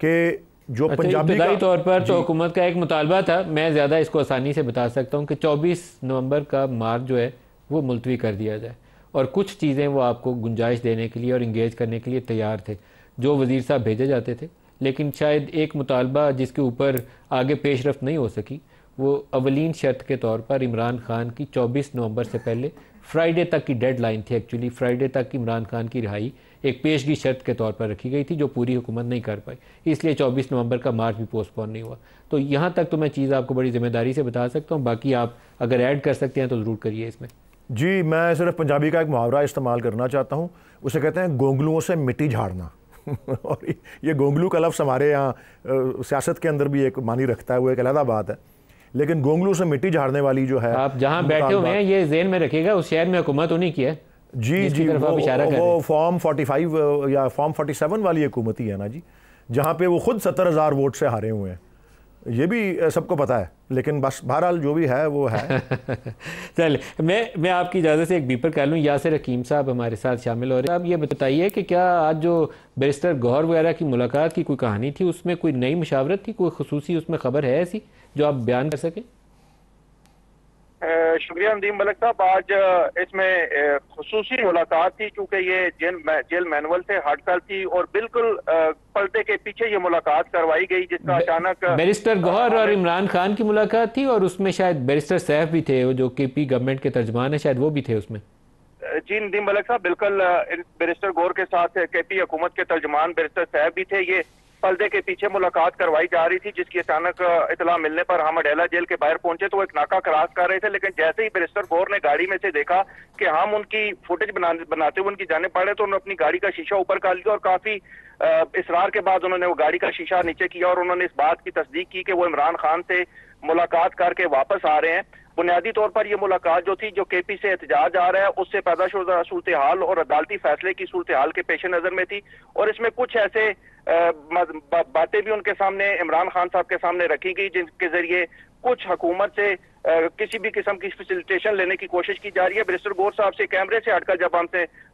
कि जो पंजाबी का तौर पर तो हुकूमत का एक मुतालबा था, मैं ज़्यादा इसको आसानी से बता सकता हूँ कि 24 नवंबर का मार्च जो है वो मुलतवी कर दिया जाए, और कुछ चीज़ें वो आपको गुंजाइश देने के लिए और इंगेज करने के लिए तैयार थे जो वज़ीर साहब भेजे जाते थे। लेकिन शायद एक मुतालबा जिसके ऊपर आगे पेशरफ्त नहीं हो सकी वो अवलीन शर्त के तौर पर इमरान खान की 24 नवंबर से पहले फ्राइडे तक की डेडलाइन थी। एक्चुअली फ्राइडे तक इमरान खान की रिहाई एक पेशगी शर्त के तौर पर रखी गई थी जो पूरी हुकूमत नहीं कर पाई, इसलिए 24 नवंबर का मार्च भी पोस्टपोन नहीं हुआ। तो यहाँ तक तो मैं चीज़ आपको बड़ी जिम्मेदारी से बता सकता हूँ, बाकी आप अगर ऐड कर सकते हैं तो ज़रूर करिए इसमें। जी, मैं सिर्फ पंजाबी का एक मुहावरा इस्तेमाल करना चाहता हूँ, उसे कहते हैं गोंगलुओं से मिट्टी झाड़ना और ये गोंगलू का लफ्ज़ हमारे यहाँ सियासत के अंदर भी एक मानी रखता है, वो एक अलग बात है, लेकिन गोंगलू से मिट्टी झाड़ने वाली जो है, आप जहाँ बैठे हुए हैं ये ज़हन में रखिएगा, उस शहर में हुकूमत उन्हीं की है। जी जी, वो फॉर्म 45 या फॉर्म 47 वाली हुकूमत ही है ना जी, जहाँ पे वो खुद 70,000 वोट से हारे हुए हैं, ये भी सबको पता है, लेकिन बस बहरहाल जो भी है वो है। चल मैं आपकी इजाज़त से एक बीपर कर लूँ। यासिर हकीम साहब हमारे साथ शामिल हो रहे हैं। आप ये बताइए कि क्या आज जो बैरिस्टर गौहर वगैरह की मुलाकात की कोई कहानी थी, उसमें कोई नई मुशावरत थी, कोई खुसूसी उसमें खबर है ऐसी जो आप बयान कर सकें? शुक्रिया नदीम मलिक साहब, आज इसमें खुसूसी मुलाकात थी क्योंकि ये जेल मैनुअल से हटकर थी और बिल्कुल पर्दे के पीछे ये मुलाकात करवाई गई, जिसका अचानक बैरिस्टर गौहर और इमरान खान की मुलाकात थी और उसमें शायद बैरिस्टर सैफ भी थे, जो केपी गवर्नमेंट के तर्जमान है, शायद वो भी थे उसमें। जी नदीम मलिक साहब, बिल्कुल बैरिस्टर गौहर के साथ केपी हुकूमत के तर्जमान बैरिस्टर सैफ भी थे। ये पर्दे के पीछे मुलाकात करवाई जा रही थी, जिसकी अचानक इतला मिलने पर हम अडेला जेल के बाहर पहुंचे तो वो एक नाका क्रॉस कर रहे थे, लेकिन जैसे ही बैरिस्टर गौहर ने गाड़ी में से देखा कि हम उनकी फुटेज बनाते हुए उनकी जाने पड़े, तो उन्होंने अपनी गाड़ी का शीशा ऊपर कर लिया और काफी इसरार के बाद उन्होंने वो गाड़ी का शीशा नीचे किया और उन्होंने इस बात की तस्दीक की कि वो इमरान खान से मुलाकात करके वापस आ रहे हैं। बुनियादी तौर पर यह मुलाकात जो थी, जो केपी से एहतजाज आ रहा है उससे पैदा शुदा सूरत हाल और अदालती फैसले की सूरत हाल के पेश नजर में थी, और इसमें कुछ ऐसे बातें भी उनके सामने, इमरान खान साहब के सामने रखी गई जिनके जरिए कुछ हुकूमत से किसी भी किस्म की फैसिलिटेशन लेने की कोशिश की जा रही है। बैरिस्टर गौहर साहब से कैमरे से हटकर जब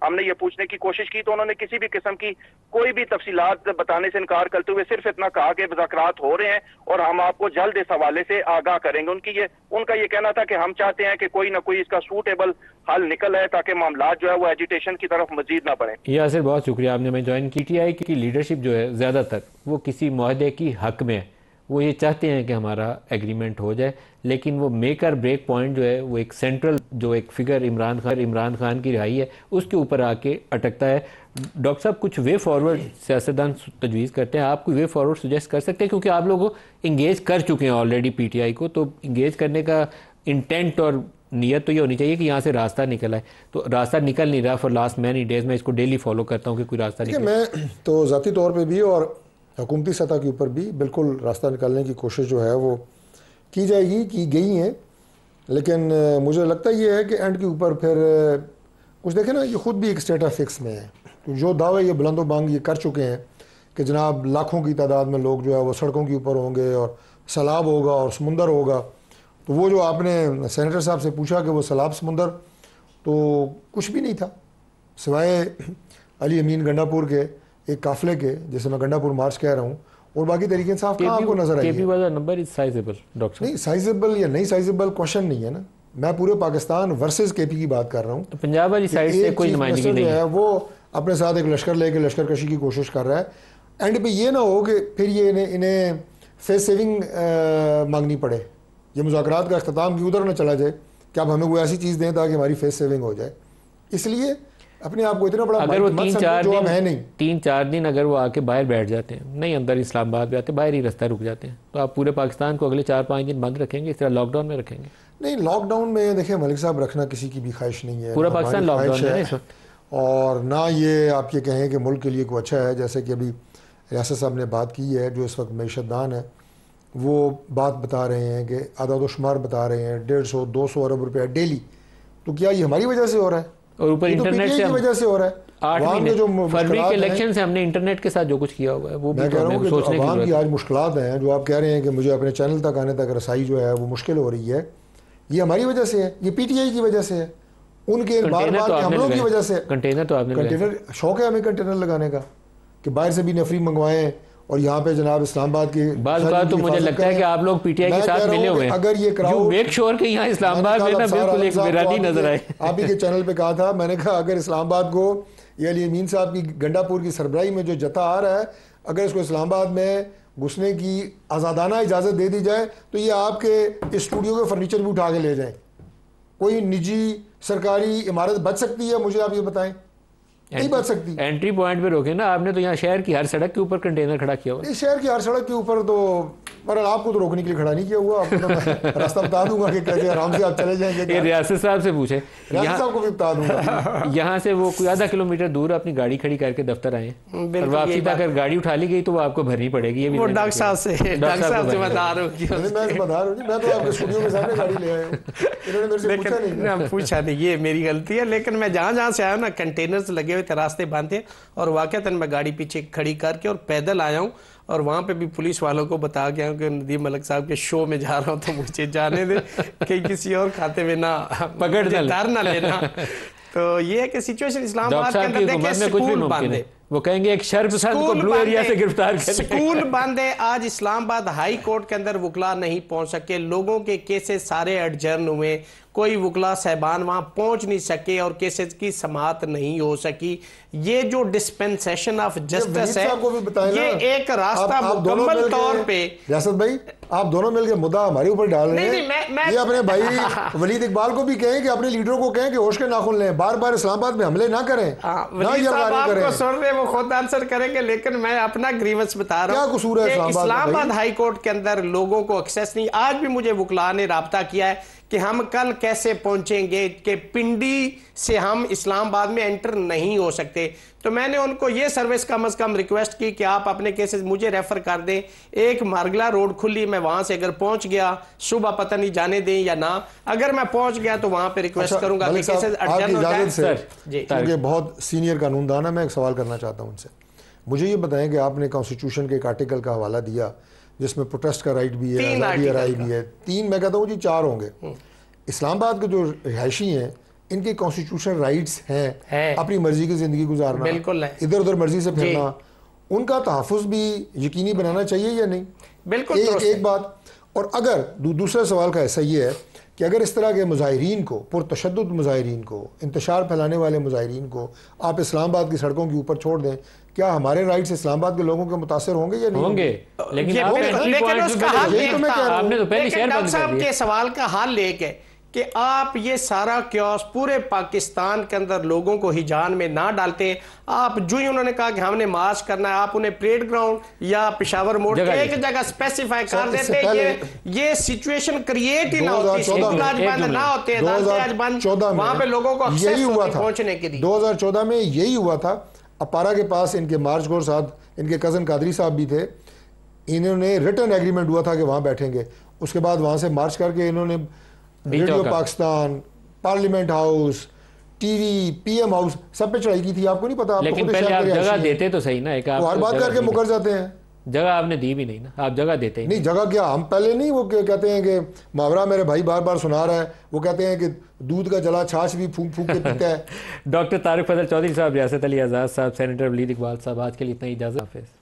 हमने ये पूछने की कोशिश की तो उन्होंने किसी भी किस्म की कोई भी तफसीलात बताने से इनकार करते हुए सिर्फ इतना कहा कि मुज़ाकरात हो रहे हैं और हम आपको जल्द इस हवाले से आगाह करेंगे। उनका ये कहना था कि हम चाहते हैं कि कोई ना कोई इसका सूटेबल हल निकल आए ताकि मामला जो है वो एजिटेशन की तरफ मजीद ना बढ़े। यासिर, बहुत शुक्रिया आपने मैं ज्वाइन की। TI की लीडरशिप जो है ज़्यादातर वो किसी मुआहदे की हक में है, वो ये चाहते हैं कि हमारा एग्रीमेंट हो जाए, लेकिन वो मेक और ब्रेक पॉइंट जो है वो एक सेंट्रल जो एक फिगर इमरान खान की रिहाई है उसके ऊपर आके अटकता है। डॉक्टर साहब, कुछ वे फॉरवर्ड सियासतदान तजवीज़ करते हैं, आप कोई वे फॉरवर्ड सुजेस्ट कर सकते हैं, क्योंकि आप लोग इंगेज कर चुके हैं ऑलरेडी PTI को, तो इंगेज करने का इंटेंट और नीयत तो ये होनी चाहिए कि यहाँ से रास्ता निकल आए, तो रास्ता निकल नहीं रहा फॉर लास्ट मैनी डेज। मैं इसको डेली फॉलो करता हूँ कि कोई रास्ता निकले। मैं तो ज़ाती तौर पर भी और हुकूमती सतह के ऊपर भी बिल्कुल रास्ता निकालने की कोशिश जो है वो की जाएगी, की गई है, लेकिन मुझे लगता ये है कि एंड के ऊपर फिर कुछ देखें ना, ये ख़ुद भी एक स्टेट ऑफ फिक्स में है, तो जो दावे ये बुलंदो बांग ये कर चुके हैं कि जनाब लाखों की तादाद में लोग जो है वो सड़कों के ऊपर होंगे और सैलाब होगा और समुंदर होगा, तो वो जो आपने सेनेटर साहब से पूछा कि वो सैलाब समुंदर, तो कुछ भी नहीं था सिवाय अली अमीन गंडापुर के एक काफिले के, जैसे मैं गंडापुर मार्च कह रहा हूँ, और बाकी तरीके से कहाँ आपको नजर आई नहीं साइजेबल या नहीं साइजेबल क्वेश्चन नहीं है ना। मैं पूरे पाकिस्तान वर्सेस KP की बात कर रहा हूँ। तो पंजाब वाली साइड से कोई नुमाइंदगी नहीं है, वो अपने साथ एक लश्कर लेके लश्कर कशी की कोशिश कर रहा है। एंड पे ये ना हो कि फिर ये इन्हें फेस सेविंग मांगनी पड़े, ये मुज़ाकरात का अख्ताम की उधर ना चला जाए कि आप हमें कोई ऐसी चीज़ दें ताकि हमारी फेस सेविंग हो जाए। इसलिए अपने आप को इतना बड़ा अगर वो 3-4 दिन अगर वो आके बाहर बैठ जाते हैं, नहीं अंदर इस्लामाबाद में आते, बाहर ही रास्ता रुक जाते हैं, तो आप पूरे पाकिस्तान को अगले 4-5 दिन बंद रखेंगे, इस तरह लॉकडाउन में रखेंगे? नहीं, लॉकडाउन में देखिए मलिक साहब रखना किसी की भी ख्वाहिश नहीं है, पूरा पाकिस्तान लॉकडाउन में है इस वक्त, और ना ये आप ये कहें कि मुल्क के लिए कोई अच्छा है। जैसे कि अभी रियासत साहब ने बात की है, जो इस वक्त मईशतदान है वो बात बता रहे हैं कि आदाद शुमार बता रहे हैं 150-200 अरब रुपया डेली, तो क्या ये हमारी वजह से हो रहा है? और ऊपर इंटरनेट की वजह से हो रहा है। 8 महीने जो फरवरी के इलेक्शन से हमने इंटरनेट के साथ जो कुछ किया हुआ है वो भी मैं कह रहा हूँ कि अवाम की आज मुश्किलात हैं, जो आप कह रहे हैं कि मुझे अपने चैनल तक आने तक रसाई जो है वो मुश्किल हो रही है, ये हमारी वजह से है, ये PTI की वजह से है, उनके बार बार हमलों की वजह से। कंटेनर तो आपने कंटेनर शौक है हमें कंटेनर लगाने का कि बाहर से भी नफरी मंगवाएं, और यहाँ पे जनाब इस्लामाबाद की बात तो मुझे लगता है कि आप लोग PTI के साथ मिले हुए हैं। अगर ये क्राउड मेक श्योर कि यहाँ इस्लामाबाद में ना बिल्कुल एक वीरानी नजर आए। आप ही के चैनल पे कहा था, मैंने कहा अगर इस्लामाबाद को ये अली अमीन साहब की गंडापुर की सरबराही में जो जता आ रहा है, अगर इसको इस्लामाबाद में घुसने की आज़ादाना इजाज़त दे दी जाए तो ये आपके स्टूडियो के फर्नीचर भी उठा के ले जाएं। कोई निजी सरकारी इमारत बच सकती है? मुझे आप ये बताएं। नहीं बच सकती। एंट्री पॉइंट पे रोके ना आपने, तो यहाँ शहर की हर सड़क के ऊपर कंटेनर खड़ा किया हुआ। नहीं, शहर की हर सड़क के ऊपर तो पर आपको तो रोकने के लिए खड़ा नहीं किया हुआ। आपको तो मैं रास्ता बता दूंगा कि कैसे आराम से आप चले जाएंगे। ये रियासत साहब से पूछे, रियासत साहब को भी बता दूंगा। यहाँ से वो कोई आधा किलोमीटर दूर अपनी गाड़ी खड़ी करके दफ्तर आए और वापसी तक अगर गाड़ी उठा ली गई तो वो आपको भरनी पड़ेगी। वो डॉक्टर साहब से बता रहा हूँ, मैं तो आपके स्टूडियो के सामने गाड़ी ले आया हूँ, इन्होंने मेरे से पूछा नहीं। पूछा नहीं, ये मेरी गलती है। लेकिन मैं जहाँ से आया हूँ ना, कंटेनर्स लगे हुए थे, रास्ते बंद थे, और वाकई मैं गाड़ी पीछे खड़ी करके और पैदल आया हूँ। और वहाँ पे भी पुलिस वालों को बता गया हूँ कि नदीम मलिक साहब के शो में जा रहा हूँ तो मुझे जाने दे, कि किसी और खाते में ना पकड़ ना लेना। तो ये है कि सिचुएशन इस्लामाबाद के अंदर देखिए, स्कूल बंद है, वो कहेंगे एक शर्पसंद को ब्लू एरिया से गिरफ्तार कर, स्कूल बंद है। आज इस्लामाबाद हाई कोर्ट के अंदर वकला नहीं पहुंच सके, लोगों के केसेस सारे एडजर्न हुए, कोई वकला साहबान वहां पहुंच नहीं सके और केसेस की समाअत नहीं हो सकी। ये जो डिस्पेंसेशन ऑफ जस्टिस है, ये एक रास्ता मुकम्मल तौर पे। रियासत भाई, आप दोनों मिलकर मुद्दा हमारे ऊपर डाल रहे हैं। ये अपने भाई वलीद इकबाल को भी कहें कि अपने लीडरों को कहें कि होश के नाखून लें, बार बार इस्लामाबाद में हमले ना करें, ना ये करें। सुन रहे, वो खुद आंसर करेंगे, लेकिन मैं अपना ग्रीवेंस बता रहा हूँ। क्या कसूर है इस्लामाबाद हाई कोर्ट के अंदर लोगों को एक्सेस नहीं। आज भी मुझे वकला ने राब्ता किया है कि हम कल कैसे पहुंचेंगे, कि पिंडी से हम इस्लामाबाद में एंटर नहीं हो सकते। तो मैंने उनको ये सर्विस कम से कम रिक्वेस्ट की कि आप अपने केसेस मुझे रेफर कर दें। एक मारगला रोड खुली, मैं वहां से अगर पहुंच गया, सुबह पता नहीं जाने दें या ना, अगर मैं पहुंच गया तो वहां पे रिक्वेस्ट करूंगा कि केसेस अर्जेंट हो जाए। क्योंकि बहुत सीनियर कानूनदान है, मैं एक सवाल करना चाहता हूं उनसे। मुझे ये बताएं कि आपने कॉन्स्टिट्यूशन के एक आर्टिकल का हवाला दिया जिसमें प्रोटेस्ट का राइट भी है, आज़ादी राय भी है। 3, मैं कहता हूँ जी 4 होंगे। इस्लामाबाद के जो रिहायशी हैं, इनके कॉन्स्टिट्यूशनल राइट्स हैं अपनी मर्जी की जिंदगी गुजारना, बिल्कुल है, इधर उधर मर्जी से फिरना, उनका तहफ़्फ़ुज़ भी यकीनी बनाना चाहिए या नहीं? बिल्कुल एक बात। और अगर दूसरा सवाल का ऐसा ये है कि अगर इस तरह के मुजाहिरीन को, पुरतशद्दुद मुजाहिरीन को, इंतशार फैलाने वाले मुजाहिरीन को आप इस्लामाबाद की सड़कों के ऊपर छोड़ दें, क्या हमारे राइट्स इस्लामाबाद के लोगों के मुतासर होंगे या नहीं होंगे? लेकिन डॉक्टर साहब के सवाल का हल लेके कि आप ये सारा क्योस पूरे पाकिस्तान के अंदर लोगों को हिजान में ना डालते। आप जो ही उन्होंने कहा कि हमने मार्च करना है, आप उन्हें परेड ग्राउंड या पेशावर मोड़ एक जगह स्पेसिफाई कर देते, ये सिचुएशन क्रिएट ही ना होती, स्कूल आज बंद ना होते, आज बंद, वहां पे लोगों को यही हुआ था पहुंचने के लिए। 2014 में यही हुआ था। अपारा के पास इनके मार्च गौर साहब, इनके कज़न कादरी साहब भी थे, इन्होंने रिटर्न एग्रीमेंट हुआ था कि वहाँ बैठेंगे। उसके बाद वहाँ से मार्च करके इन्होंने radio Pakistan, parliament house, TV, PM house, सब पे चढ़ाई की थी। आपको नहीं पता? लेकिन पहले आप जगह देते तो सही ना, एक आप हर बात करके मुकर जाते हैं। जगह आपने दी भी नहीं ना, आप जगह देते ही नहीं। जगह क्या, हम पहले नहीं, वो कहते हैं कि मुहावरा मेरे भाई बार बार सुना रहा है, वो कहते हैं कि दूध का जला छाछ भी फूंक फूंक के पीता है। डॉक्टर तारिक फजल चौधरी साहब, रियासत अली आज़ाद साहब, सेनेटर वलीद इकबाल साहब, आज के लिए इतना ही, इजाज़त, हाफ़िज़।